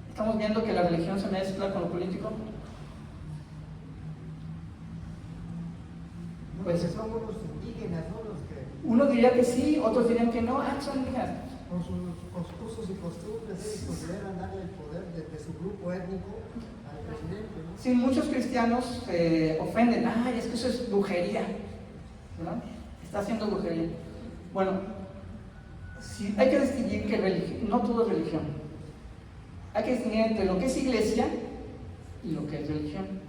estamos viendo que la religión se mezcla con lo político. Pues son unos indígenas, ¿no? Los que Uno diría que sí, otros dirían que no, son indígenas. con sus usos y costumbres ellos consideran darle el poder de su grupo étnico al presidente, ¿no? Sí, muchos cristianos se ofenden, ay, es que eso es brujería, ¿verdad? Está haciendo brujería. Bueno, sí, hay que distinguir que no todo es religión. Hay que distinguir entre lo que es iglesia y lo que es religión.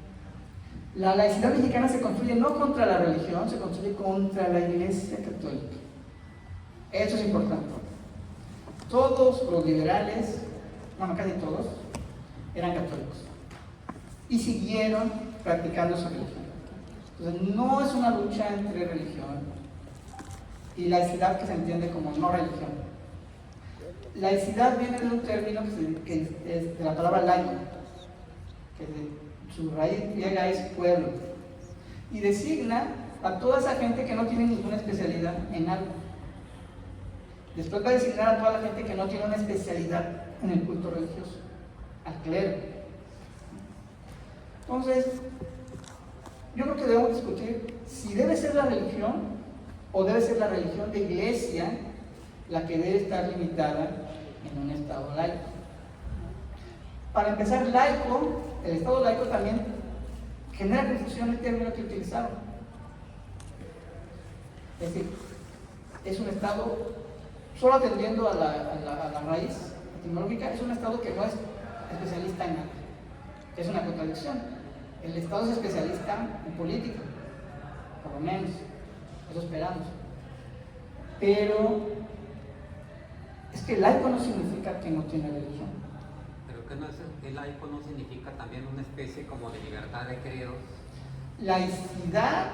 La laicidad mexicana se construye no contra la religión, se construye contra la iglesia católica. Eso es importante. Todos los liberales, bueno, casi todos, eran católicos y siguieron practicando su religión. Entonces, no es una lucha entre religión y laicidad, que se entiende como no religión. Laicidad viene de un término que es de la palabra laico, que su raíz griega es pueblo, y designa a toda esa gente que no tiene ninguna especialidad en algo. Después va a designar a toda la gente que no tiene una especialidad en el culto religioso, al clero. Entonces, yo creo que debemos discutir si debe ser la religión o debe ser la religión de iglesia la que debe estar limitada en un estado laico. Para empezar, laico, el estado laico también genera confusión el término que utilizaron. Es decir, es un estado, solo atendiendo a la raíz etimológica, es un estado que no es especialista en nada. Es una contradicción. El estado es especialista en política, por lo menos, eso esperamos. Pero es que laico no significa que no tiene religión. Pero que no es, el laico no significa también una especie como de libertad de credos. Laicidad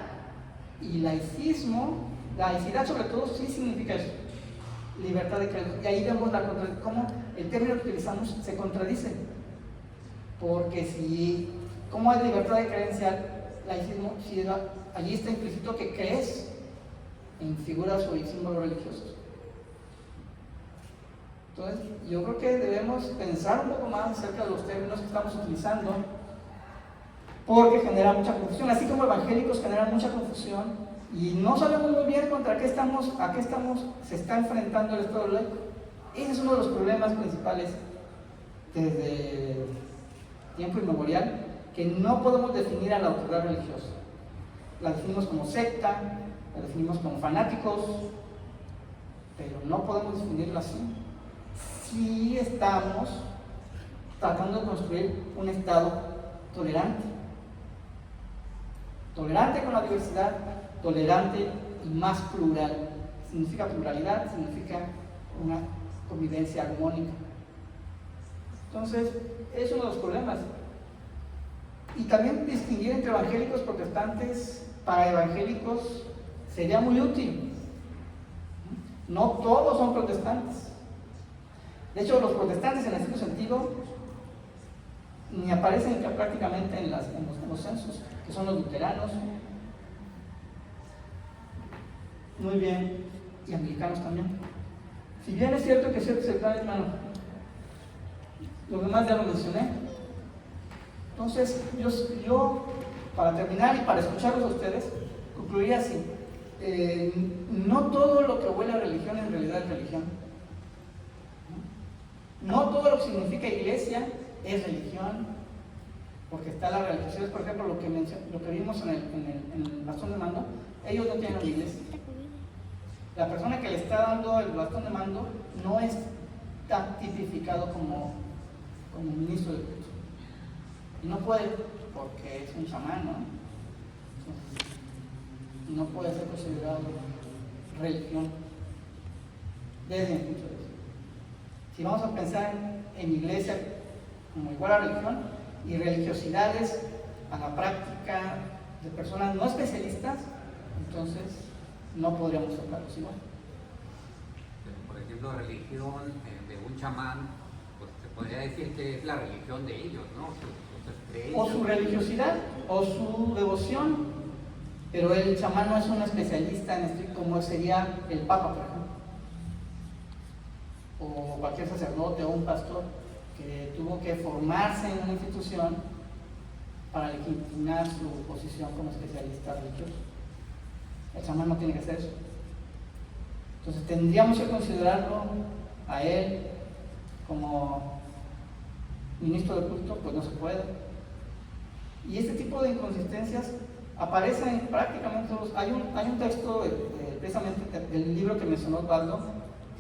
y laicismo, laicidad sobre todo sí significa eso, libertad de credos. Y ahí vemos cómo el término que utilizamos se contradice. Porque si, ¿cómo es libertad de creencia, laicismo? Si allí está implícito que crees en figuras o en símbolos religiosos. Entonces, yo creo que debemos pensar un poco más acerca de los términos que estamos utilizando, porque genera mucha confusión, así como evangélicos generan mucha confusión y no sabemos muy bien a qué se está enfrentando el Estado laico. Ese es uno de los problemas principales desde tiempo inmemorial, que no podemos definir a la autoridad religiosa. La definimos como secta, la definimos como fanáticos, pero no podemos definirla así. Sí estamos tratando de construir un Estado tolerante. Tolerante con la diversidad, tolerante y más plural. Significa pluralidad, significa una convivencia armónica. Entonces, es uno de los problemas. Y también distinguir entre evangélicos y protestantes, para evangélicos sería muy útil. No todos son protestantes. De hecho, los protestantes en este sentido ni aparecen prácticamente en los censos, que son los luteranos. Muy bien, y anglicanos también. Si bien es cierto que es cierto, hermano, los demás ya lo mencioné. Entonces, yo, para terminar y para escucharlos a ustedes, concluiría así. No todo lo que huele a religión en realidad es religión. No todo lo que significa iglesia es religión, porque está la religiosidad. Por ejemplo, lo que vimos en el bastón de mando, ellos no tienen una iglesia. La persona que le está dando el bastón de mando no está tipificado como ministro de culto. Y no puede, porque es un chamán, ¿no? No puede ser considerado religión desde mi punto de vista. Si vamos a pensar en iglesia como igual a religión y religiosidades a la práctica de personas no especialistas, entonces no podríamos hablarlos igual. Por ejemplo, religión de un chamán, pues se podría decir que es la religión de ellos, ¿no? O su religiosidad, o su devoción, pero el chamán no es un especialista en esto, como sería el Papa, por ejemplo, o cualquier sacerdote o un pastor que tuvo que formarse en una institución para legitimar su posición como especialista religioso. El chamán no tiene que hacer eso. Entonces tendríamos que considerarlo a él como ministro de culto, pues no se puede. Y este tipo de inconsistencias aparecen en prácticamente todos. Hay un texto precisamente del libro que mencionó Osvaldo,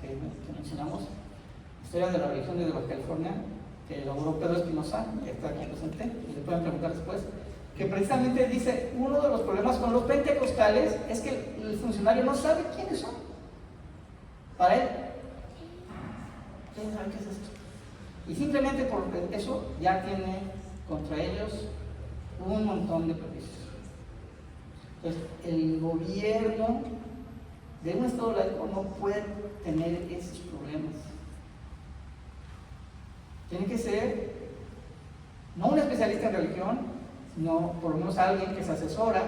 que mencionamos, Historia de la Religión de Baja California, que elaboró Pedro Espinosa, que está aquí presente, y le pueden preguntar después, que precisamente dice, uno de los problemas con los pentecostales es que el funcionario no sabe quiénes son. Para él, ¿quién sabe qué es esto? Y simplemente por eso ya tiene contra ellos un montón de prejuicios. Entonces, el gobierno de un Estado laico no puede tener esos problemas. Tiene que ser no un especialista en religión, sino por lo menos alguien que se asesora,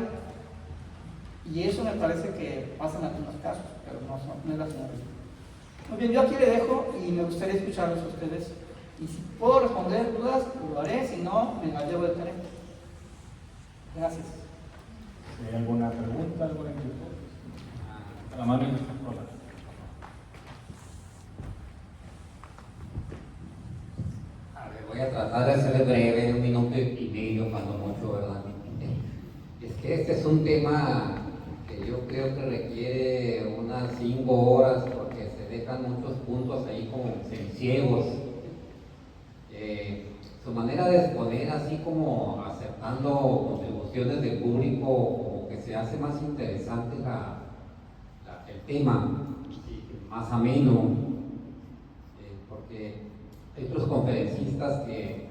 y eso me parece que pasa en algunos casos, pero no es la generalidad. Muy bien, yo aquí le dejo y me gustaría escucharlos a ustedes, y si puedo responder dudas, lo haré, si no, me las llevo de tarea. Gracias. Si hay alguna pregunta, alguna inquietud, a la mano y nuestra cola. A ver, voy a tratar de ser breve, 1 minuto y medio, cuando mucho, ¿verdad? Es que este es un tema que yo creo que requiere unas 5 horas, porque se dejan muchos puntos ahí como ciegos. Su manera de exponer, así como aceptando contribuciones del público, como que se hace más interesante el tema, más ameno, porque hay otros conferencistas que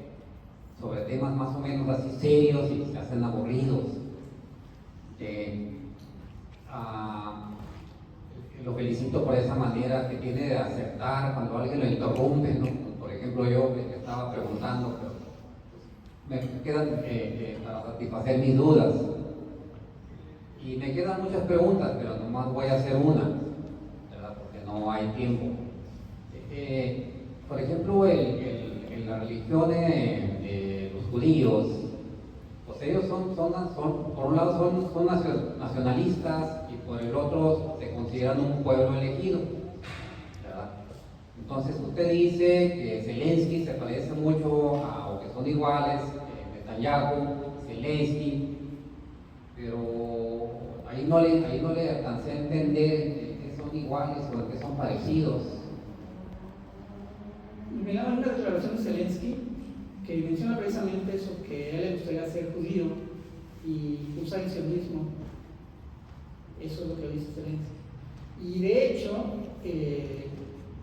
sobre temas más o menos así serios y se hacen aburridos. Lo felicito por esa manera que tiene de aceptar cuando alguien lo interrumpe, ¿no? Por ejemplo, yo que estaba preguntando, pero me quedan para satisfacer mis dudas. Y me quedan muchas preguntas, pero nomás voy a hacer una, ¿verdad? Porque no hay tiempo. Por ejemplo, en la religión de los judíos, pues ellos son por un lado son nacionalistas y por el otro se consideran un pueblo elegido, ¿verdad? Entonces usted dice que Zelensky se parece mucho o que son iguales, Netanyahu, Zelensky, pero ahí no le alcancé a entender que son iguales o que son parecidos. Y me da una declaración de Zelensky que menciona precisamente eso, que a él le gustaría ser judío y usar el sionismo. Eso es lo que dice Zelensky. Y de hecho,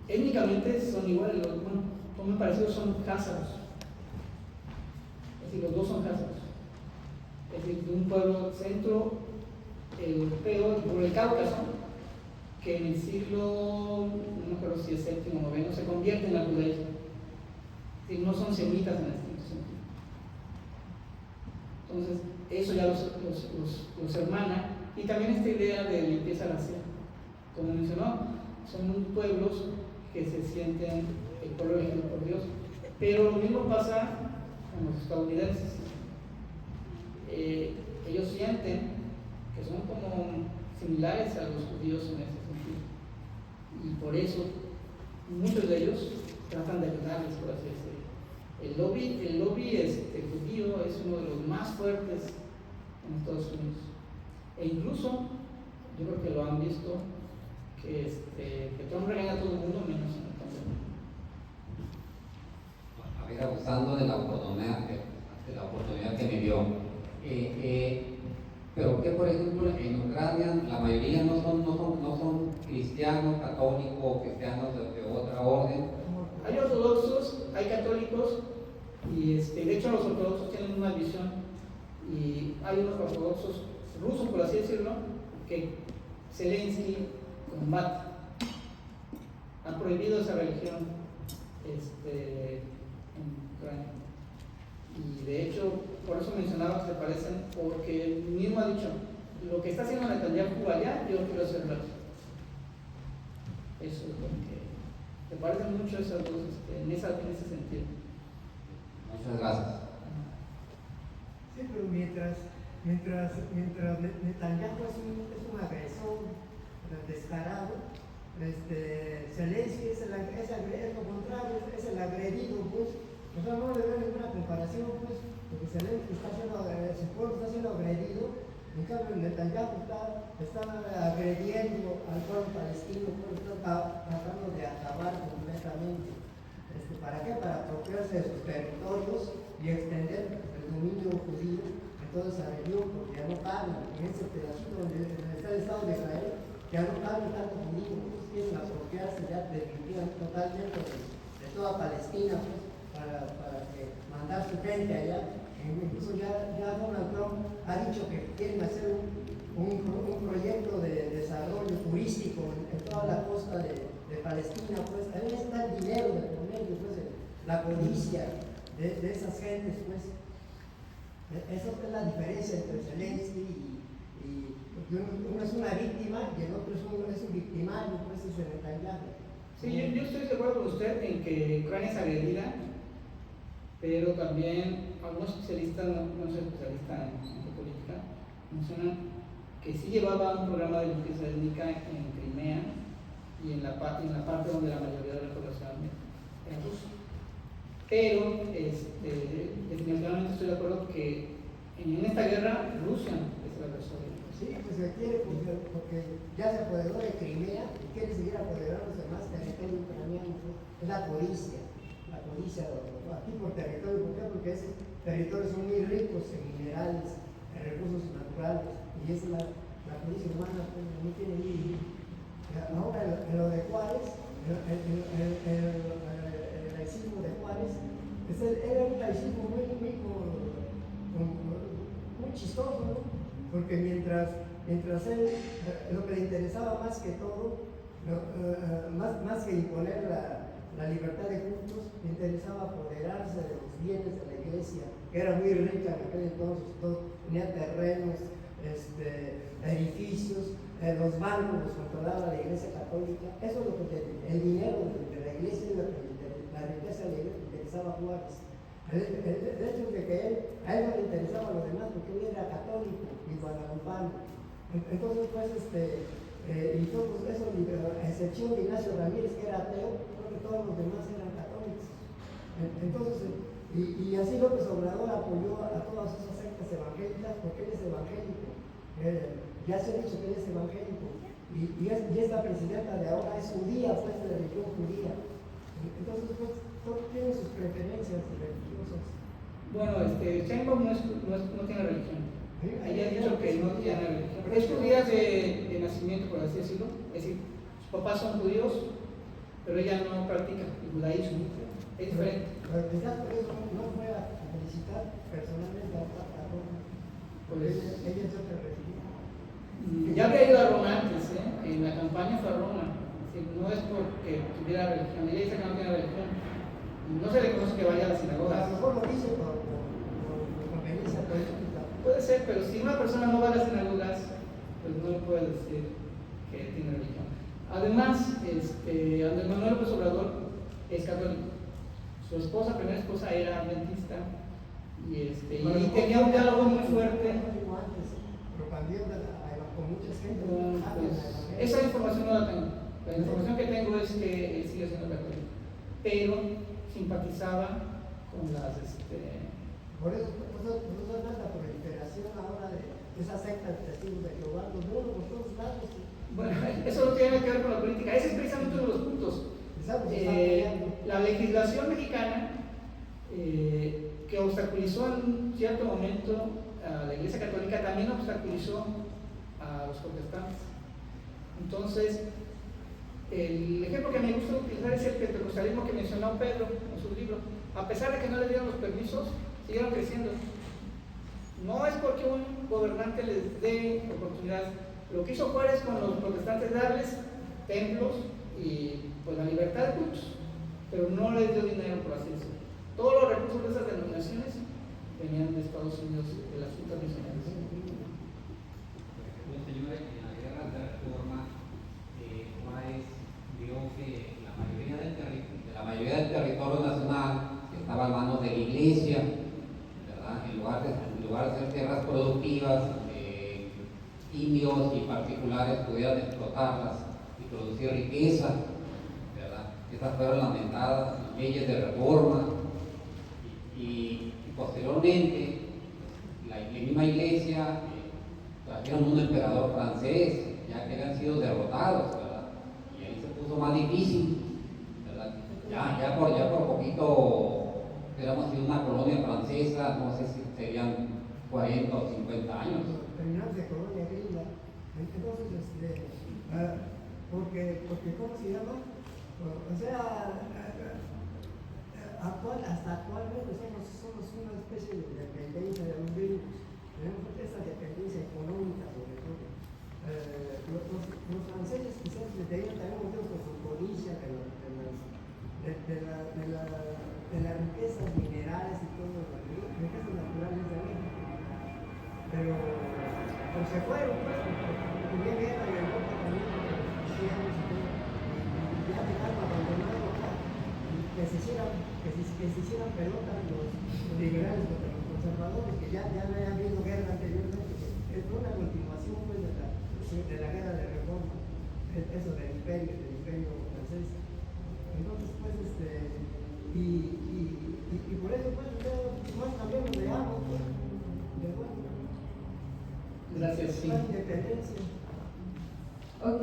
étnicamente son iguales, bueno, como parecidos, son házaros. Es decir, los dos son házaros. Es decir, de un pueblo centro europeo, por el Cáucaso, que en el siglo, no me acuerdo si es séptimo o noveno, se convierte en la judaísmo. Es decir, no son semitas en el estricto sentido. Entonces, eso ya los hermana. Y también esta idea de limpieza racial. Como mencionó, son pueblos que se sienten el pueblo elegido por Dios. Pero lo mismo pasa con los estadounidenses. Ellos sienten que son como similares a los judíos en ese sentido. Y por eso muchos de ellos tratan de ayudarles, por así decirlo. El lobby judío es uno de los más fuertes en Estados Unidos. E incluso, yo creo que lo han visto, que Trump regaña a todo el mundo menos en el campo. A ver, abusando de la oportunidad que me dio. Pero que, por ejemplo, en Ucrania la mayoría no son cristianos, católicos o cristianos de otra orden. Hay ortodoxos, hay católicos, y de hecho los ortodoxos tienen una visión, y hay unos ortodoxos rusos, por así decirlo, que Zelensky combate. Han prohibido esa religión en Ucrania. Y de hecho, por eso mencionaba que se parecen, porque él mismo ha dicho, lo que está haciendo Netanyahu allá, yo quiero hacerlo aquí. Eso es lo que se parecen mucho esas dos en ese sentido. Muchas gracias. Sí, pero mientras Netanyahu es un agresor descarado, Zelensky es lo contrario, es el agredido, pues. O sea, no le veo ninguna comparación, pues, porque Zelensky su pueblo está siendo agredido, en cambio Netanyahu está agrediendo al pueblo palestino, pues, está tratando de acabar completamente. ¿Para qué? Para apropiarse de sus territorios y extender el dominio judío en toda esa región, porque ya no caben en ese pedacito donde está el Estado de Israel, ya no caben tantos judíos, pues quieren apropiarse ya definitivamente totalmente de toda Palestina, pues, para que mandar su gente allá. Incluso ya Donald Trump ha dicho que quieren hacer un proyecto de desarrollo turístico en toda la costa de Palestina, pues ahí está el dinero de por medio, pues la codicia de esas gentes, pues. Eso es la diferencia entre Zelensky y uno es una víctima y el otro es un victimario, pues es el Netanyahu. Sí, yo estoy de acuerdo con usted en que Ucrania es agredida, pero también algunos especialistas, no soy especialista en geopolítica, mencionan que sí llevaba un programa de limpieza étnica en Crimea y en la parte donde la mayoría de la población es rusa. Pero definitivamente estoy de acuerdo que en esta guerra Rusia es el agresor. Sí, pues se quiere, porque ya se apoderó de Crimea y quiere seguir apoderándose más territorio ucraniano. Es la codicia aquí por territorio. ¿Por qué? Porque esos territorios son muy ricos en minerales, en recursos naturales, y es la codicia humana, pues no tiene límite. Ahora, en lo de Juárez, el laicismo de Juárez, era un laicismo muy chistoso, ¿no? Porque mientras él, lo que le interesaba más que todo, más que imponer la libertad de cultos, le interesaba apoderarse de los bienes de la iglesia, que era muy rica en aquel entonces, tenía terrenos, edificios, los bancos los controlaba la iglesia católica. Eso es lo que el dinero de la iglesia y la riqueza de la iglesia le interesaba a Juárez. El hecho de que a él no le interesaba lo demás porque él era católico y guadalupano. Entonces, pues, y todos eso, a excepción de Ignacio Ramírez, que era ateo, creo que todos los demás eran católicos. Entonces, y así López Obrador apoyó a todas esas sectas evangélicas porque él es evangélico. Ya se ha dicho que él es evangélico. Y esta presidenta de ahora es judía, pues de religión judía. Entonces, pues, tienen sus preferencias religiosas. Bueno, Sheinbaum no tiene religión. Ella ha dicho que no tiene religión. Es judía de nacimiento, por así decirlo. Es decir, sus papás son judíos, pero ella no practica el judaísmo. Es diferente. Pero quizás por eso no fue a felicitar personalmente a Roma. Porque ella es otra religión. Ya había ido a Roma antes, en la campaña fue a Roma. No es porque tuviera religión. Ella dice que no tiene religión. No se le conoce que vaya a la A sinagoga. lo mejor lo dice por conveniencia política. Puede ser, pero si una persona no va a las sinagogas, pues no le puede decir que tiene religión. Además, Andrés Manuel López Obrador es católico. Su esposa, primera esposa, era adventista y tenía un diálogo muy fuerte. Pero también con mucha gente. Pues, esa información no la tengo. La información que tengo es que él sigue siendo católico, pero simpatizaba con las Por eso es la proliferación ahora de esa secta de testigos de Jehová, los veo por todos lados. Bueno, eso no tiene que ver con la política. Ese es precisamente uno de los puntos. La legislación mexicana que obstaculizó en cierto momento a la Iglesia Católica también obstaculizó a los protestantes. Entonces, el ejemplo que me gusta utilizar es el pentecostalismo que mencionó Pedro en su libro. A pesar de que no le dieron los permisos, siguieron creciendo. No es porque un gobernante les dé oportunidades. Lo que hizo Juárez con los protestantes, darles templos y pues la libertad de cultos, pero no les dio dinero, por así decirlo. Todos los recursos de esas denominaciones venían de Estados Unidos, de las juntas misioneras. Señora, en la guerra de reforma, Juárez vio que la mayoría del territorio nacional estaba en manos de la iglesia, ¿verdad? En lugar de hacer tierras productivas, indios y particulares pudieran explotarlas y producir riqueza, ¿verdad? Estas fueron lamentadas leyes de reforma y posteriormente la misma iglesia trajeron un emperador francés, ya que habían sido derrotados, ¿verdad? Y ahí se puso más difícil, ¿verdad? Ya por poquito hubiéramos sido una colonia francesa, no sé si serían 40 o 50 años. Terminamos de colonia gringa. Entonces, porque ¿cómo se llama? O sea, hasta actualmente somos una especie de dependencia de los gringos. Tenemos esa dependencia económica sobre todo. Los franceses quizás tenían también motivos por su codicia de las riquezas minerales y todo, las riquezas naturales de México. Pero pues se fueron, pues, porque guerra en Europa también, porque los cristianos y todo, y ya dejaron abandonado acá, y que se hicieran pelotas los liberales contra los conservadores, que ya no había habido guerra anteriormente, que fue una continuación pues, de la guerra de reforma, eso del imperio francés. Entonces, pues, y por eso, pues, más cambiamos de agua, pues, de bueno. Gracias, sí. La independencia. Ok,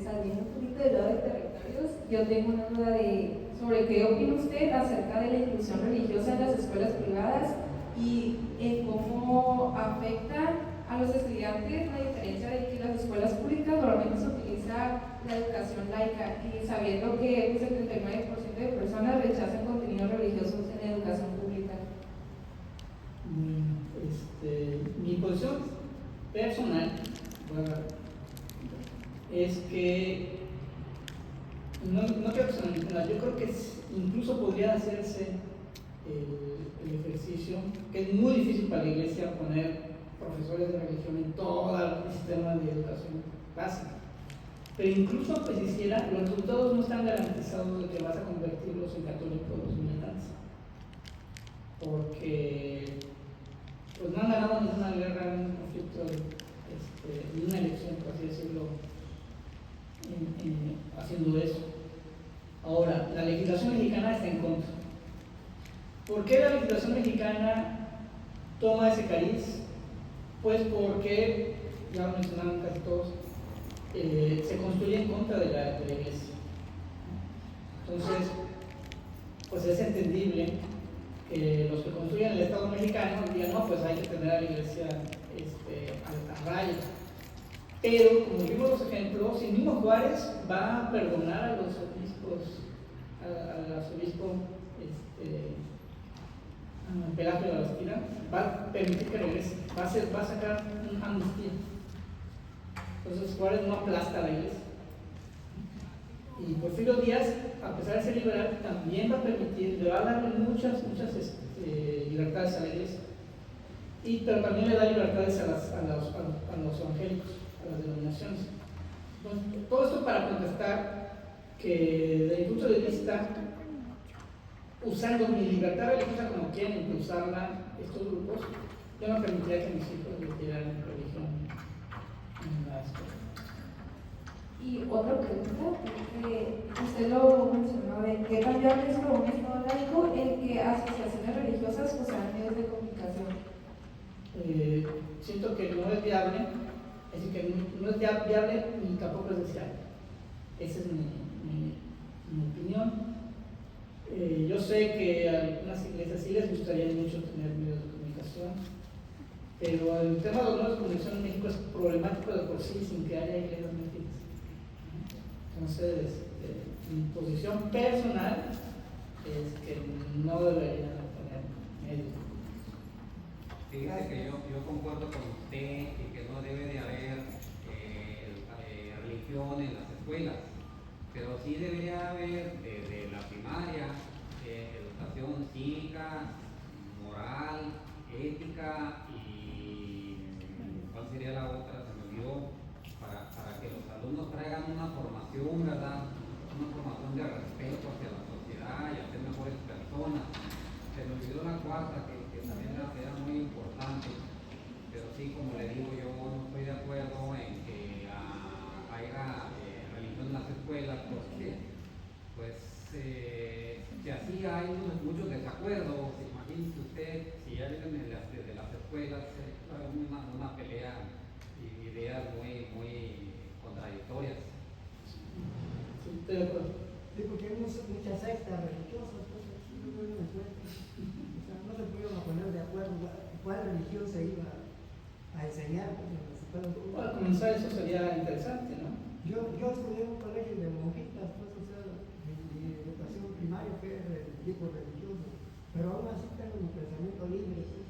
saliendo un poquito del lado de territorios, yo tengo una duda sobre qué opina usted acerca de la inclusión religiosa en las escuelas privadas y en cómo afecta a los estudiantes, a diferencia de que en las escuelas públicas normalmente se utiliza la educación laica y sabiendo que el 79% de personas rechazan contenidos religiosos en la educación pública. Mi posición personal, bueno, es que no quiero personalizar, yo creo que incluso podría hacerse el ejercicio, que es muy difícil para la iglesia poner profesores de religión en todo el sistema de educación básica. Pero incluso pues si hiciera, los resultados no están garantizados de que vas a convertirlos en católicos los militantes. Porque pues no han ganado ninguna guerra, un conflicto, ni una elección, por así decirlo, haciendo eso. Ahora, la legislación mexicana está en contra. ¿Por qué la legislación mexicana toma ese cariz? Pues porque, ya lo mencionaron casi todos, se construye en contra de la iglesia. Entonces, pues es entendible que los que construyen el Estado mexicano digan, no, pues hay que tener a la iglesia a raya. Pero, como vimos los ejemplos, el mismo Juárez va a perdonar a los obispos, al arzobispo Pelagio de la Bastida, va a permitir que regrese, va a sacar un amnistía. Entonces Juárez no aplasta a la iglesia. Y Porfirio Díaz, a pesar de ser liberal, también va a permitir, le va a dar muchas libertades a la iglesia. Pero también le da libertades a los evangélicos, a las denominaciones. Entonces, todo esto para contestar que desde mi punto de vista, usando mi libertad religiosa como quieren impulsarla estos grupos, yo no permitiría que mis hijos retiraran religión en la escuela. Y otra pregunta, usted lo mencionó, de qué tan viable es para un Estado laico el que asociaciones religiosas sean medios de comunicación. Siento que no es viable, es decir, que no es viable ni tampoco es deseable. Esa es mi opinión. Yo sé que a algunas iglesias sí les gustaría mucho tener medios de comunicación, pero el tema de los medios de comunicación en México es problemático de por sí sin que haya iglesias metidas. Entonces, mi posición personal es que no deberían tener medios. Fíjese que yo concuerdo con usted y que no debe de haber religión en las escuelas, pero sí debería haber desde la primaria educación cívica, moral, ética y ¿cuál sería la otra? Se me olvidó, para que los alumnos traigan una formación, ¿verdad? Una formación de respeto hacia la sociedad y hacer mejores personas. Se me olvidó la cuarta, que también era muy importante, pero sí, como le digo, yo no estoy de acuerdo en que haya religión en las escuelas, porque pues si así hay muchos desacuerdos. Imagínese usted, si ya vienen desde las escuelas, una pelea y ideas muy contradictorias. Sí, estoy de acuerdo. Sí, porque hay muchas sectas religiosas, pues, no se pudieron poner de acuerdo cuál religión se iba a enseñar, pues, en las escuelas. Para comenzar, eso sería interesante, ¿no? Yo estudié en un colegio de monjitas, pues, o sea, mi educación primaria fue de tipo religioso, pero aún así tengo mi pensamiento libre, pues,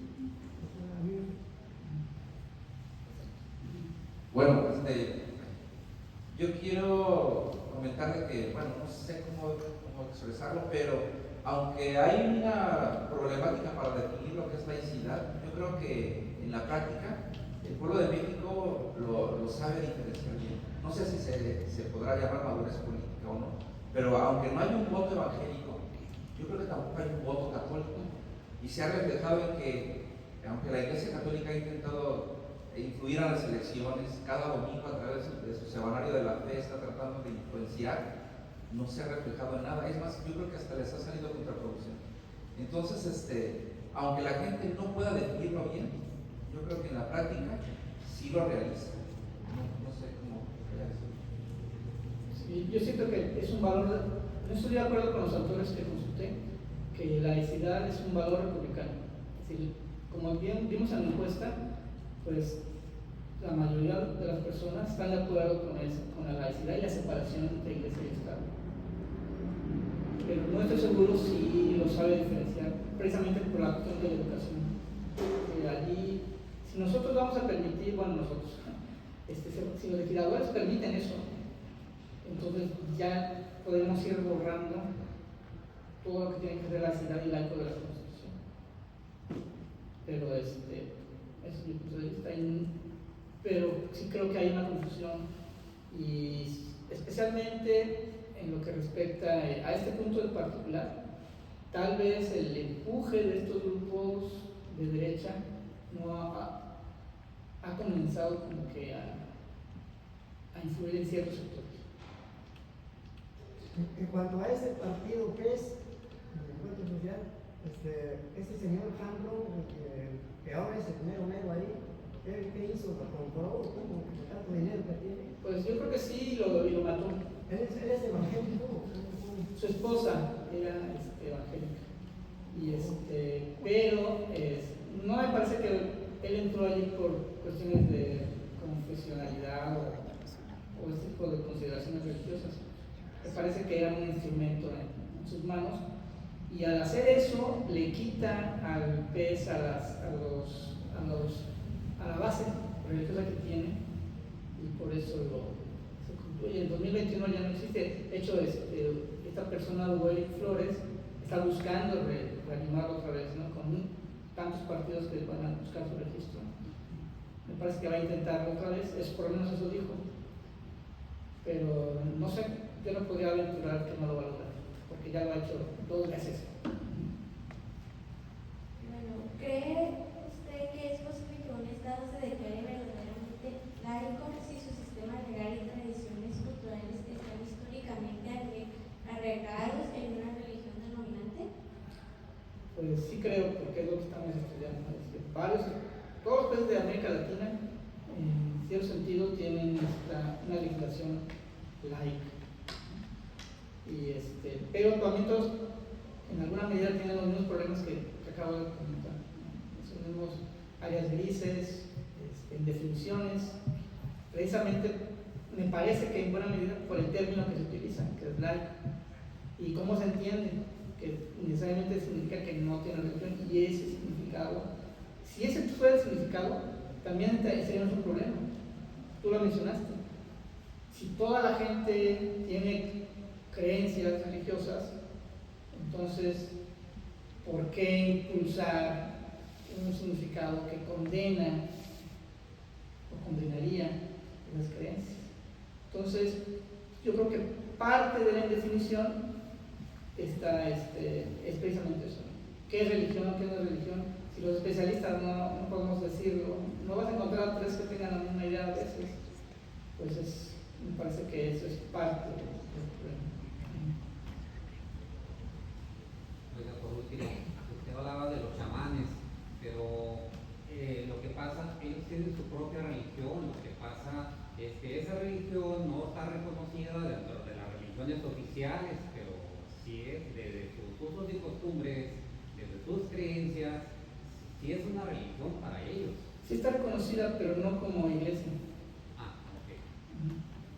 o sea, a mí. Bueno, yo quiero comentarle que, bueno, no sé cómo expresarlo, pero aunque hay una problemática para definir lo que es laicidad, yo creo que en la práctica el pueblo de México lo sabe diferenciar bien. No sé si se podrá llamar madurez política o no, pero aunque no hay un voto evangélico, yo creo que tampoco hay un voto católico. Y se ha reflejado en que, aunque la Iglesia Católica ha intentado influir a las elecciones, cada domingo a través de su semanario de la fe está tratando de influenciar, no se ha reflejado en nada. Es más, yo creo que hasta les ha salido contraproducente. Entonces, aunque la gente no pueda definirlo bien, yo creo que en la práctica sí lo realiza. No sé cómo realizarlo. Sí, yo siento que es un valor, no estoy de acuerdo con los autores que consulté, que la laicidad es un valor republicano. Es decir, como bien vimos en la encuesta, pues la mayoría de las personas están de acuerdo con la laicidad y la separación entre iglesia y Estado. Pero no estoy seguro si lo sabe diferenciar, precisamente por la cuestión de la educación. Allí, si nosotros vamos a permitir, bueno, nosotros, si los legisladores permiten eso, entonces ya podemos ir borrando todo lo que tiene que ver la laicidad y laico de la Constitución. Pero ese es mi punto de vista. Pero sí creo que hay una confusión, y especialmente en lo que respecta a este punto en particular, tal vez el empuje de estos grupos de derecha no ha comenzado como que a influir en ciertos sectores. En cuanto a ese partido que es el Encuentro Social, ese señor Jandro, que ahora es el mero ahí, ¿qué hizo? ¿Lo compró? ¿Cómo? ¿De tanto dinero que tiene? Pues yo creo que sí, y lo mató. Él es evangélico. Su esposa evangélica. Pero no me parece que él entró allí por cuestiones de confesionalidad o este tipo de consideraciones religiosas. Me parece que era un instrumento en sus manos, y al hacer eso le quita al pez a la base religiosa que tiene, y por eso se concluye. En 2021 ya no existe. De hecho, esta persona, Hugo Eric Flores, está buscando reanimarlo otra vez, ¿no? Con tantos partidos que van a buscar su registro. Me parece que va a intentarlo otra vez, por lo menos eso dijo. Pero no sé, yo no podría aventurar que no lo va a lograr, porque ya lo ha hecho 2 veces. Bueno, ¿cree usted que es posible que un Estado se declare verdaderamente laico si su sistema legal y tradiciones culturales están históricamente arraigados en una religión denominante? Pues sí creo, porque es lo que estamos estudiando. Todos los países de América Latina, en cierto sentido, tienen una legislación laica. Pero también todos, en alguna medida, tienen los mismos problemas que acabo de comentar. Esos mismos áreas grises, indefiniciones. Precisamente, me parece que en buena medida por el término que se utiliza, que es laico. ¿Y cómo se entiende? Que necesariamente significa que no tiene religión, y ese significado, si ese fuera el significado, también sería un problema. Tú lo mencionaste. Si toda la gente tiene creencias religiosas, entonces, ¿por qué impulsar un significado que condena o condenaría las creencias? Entonces, yo creo que parte de la indefinición es precisamente eso. ¿Qué es religión? ¿Qué no es religión? Si los especialistas no podemos decirlo, no vas a encontrar 3 que tengan la misma idea a veces, pues me parece que eso es parte del problema. Oiga, por último, usted hablaba de los chamanes, pero lo que pasa, ellos tienen su propia religión. Lo que pasa es que esa religión no está reconocida dentro de las religiones oficiales, pero sí es desde sus usos y costumbres, desde sus creencias, sí es una religión para ellos. Sí está reconocida, pero no como iglesia. Ah, ok.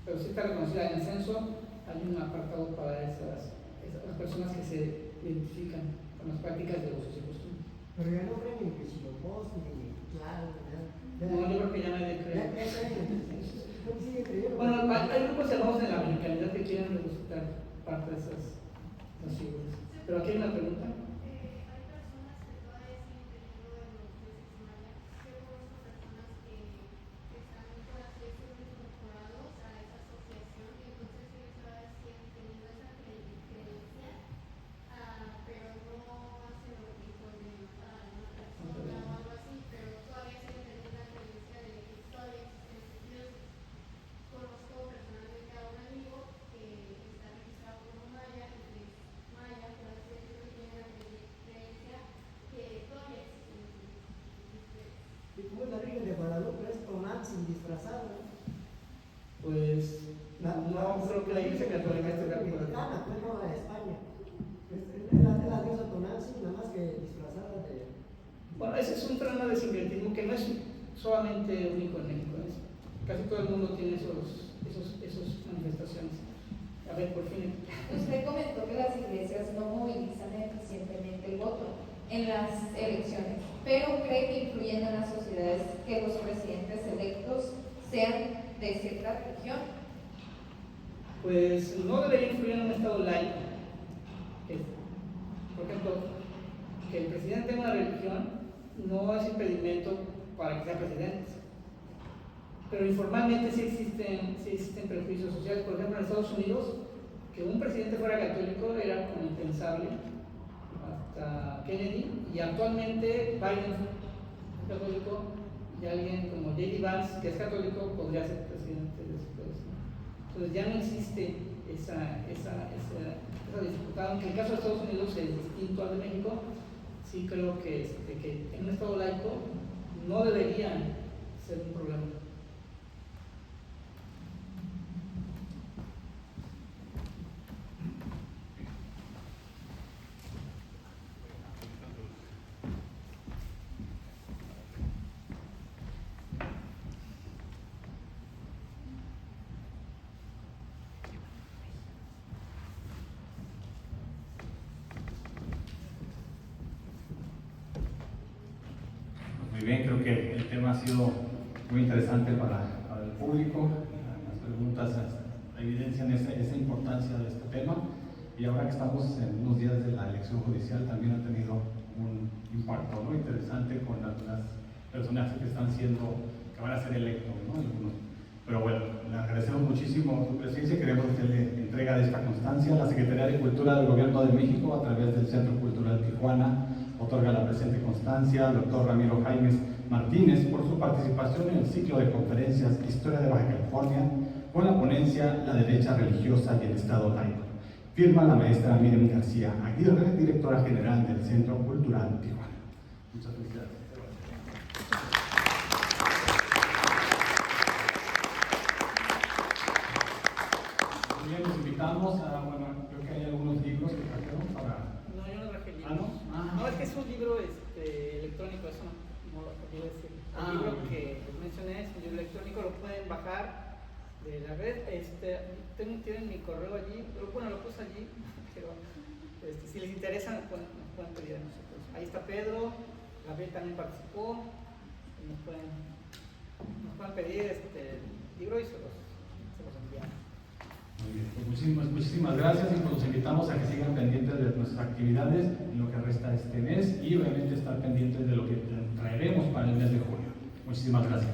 Pero sí está reconocida. En el censo hay un apartado para las personas que se identifican con las prácticas de usos y costumbres. Pero ya no creen en que si lo vos, ni claro, No, yo creo que ya nadie cree. sigue creyendo. Bueno, hay grupos llamados en la americanidad que quieren resucitar parte de esas figuras. Pero aquí hay una pregunta. ¿Cómo es la Virgen de Guadalupe? Es Tonantzin disfrazado. Pues no creo que la Iglesia Católica esté de acuerdo. Mexicana, pues no, la de España. Es la diosa Tonantzin, nada más que disfrazada de. Bueno, ese es un fenómeno de sincretismo que no es solamente único en México. Casi todo el mundo tiene esas manifestaciones. A ver, por fin. Usted comentó que las iglesias no movilizan eficientemente el voto en las elecciones, pero cree que influyen en las sociedades que los presidentes electos sean de cierta religión. Pues no debería influir en un estado laico. Por ejemplo, que el presidente tenga una religión no es impedimento para que sea presidente. Pero informalmente sí existen prejuicios sociales. Por ejemplo, en Estados Unidos, que un presidente fuera católico era como impensable hasta Kennedy, y actualmente Biden es católico, y alguien como J.D. Vance, que es católico, podría ser presidente después. Entonces ya no existe esa disputa, aunque el caso de Estados Unidos es distinto al de México. Sí creo que en un estado laico no debería ser un problema. tema ha sido muy interesante para el público. Las preguntas evidencian esa importancia de este tema. Y ahora que estamos en unos días de la elección judicial, también ha tenido un impacto, ¿no?, interesante con algunas personajes que van a ser electos, ¿no?, algunos. Pero bueno, le agradecemos muchísimo su presencia y queremos hacerle entrega de esta constancia. La Secretaría de Cultura del Gobierno de México, a través del Centro Cultural Tijuana, otorga la presente constancia al doctor Ramiro Jaimes Martínez por su participación en el ciclo de conferencias Historia de Baja California con la ponencia La derecha religiosa y el Estado laico. Firma la maestra Miriam García Aguirre, directora general del Centro Cultural Tijuana. Muchas felicidades. Bien, los invitamos a, bueno, creo que hay algunos libros que trajeron para... No, yo no traje libros. ¿Ah, no? Ah. No, es que es un libro electrónico, eso no lo quería decir. El libro que les mencioné es un libro electrónico, lo pueden bajar de la red. Tienen mi correo allí, pero bueno, lo puse allí, pero si les interesa nos pueden pedir a nosotros. Ahí está Pedro, Gabriel también participó, y nos pueden pedir el libro y se los enviamos. Muy bien, pues muchísimas gracias y pues los invitamos a que sigan pendientes de nuestras actividades en lo que resta este mes y obviamente estar pendientes de lo que traeremos para el mes de junio. Muchísimas gracias.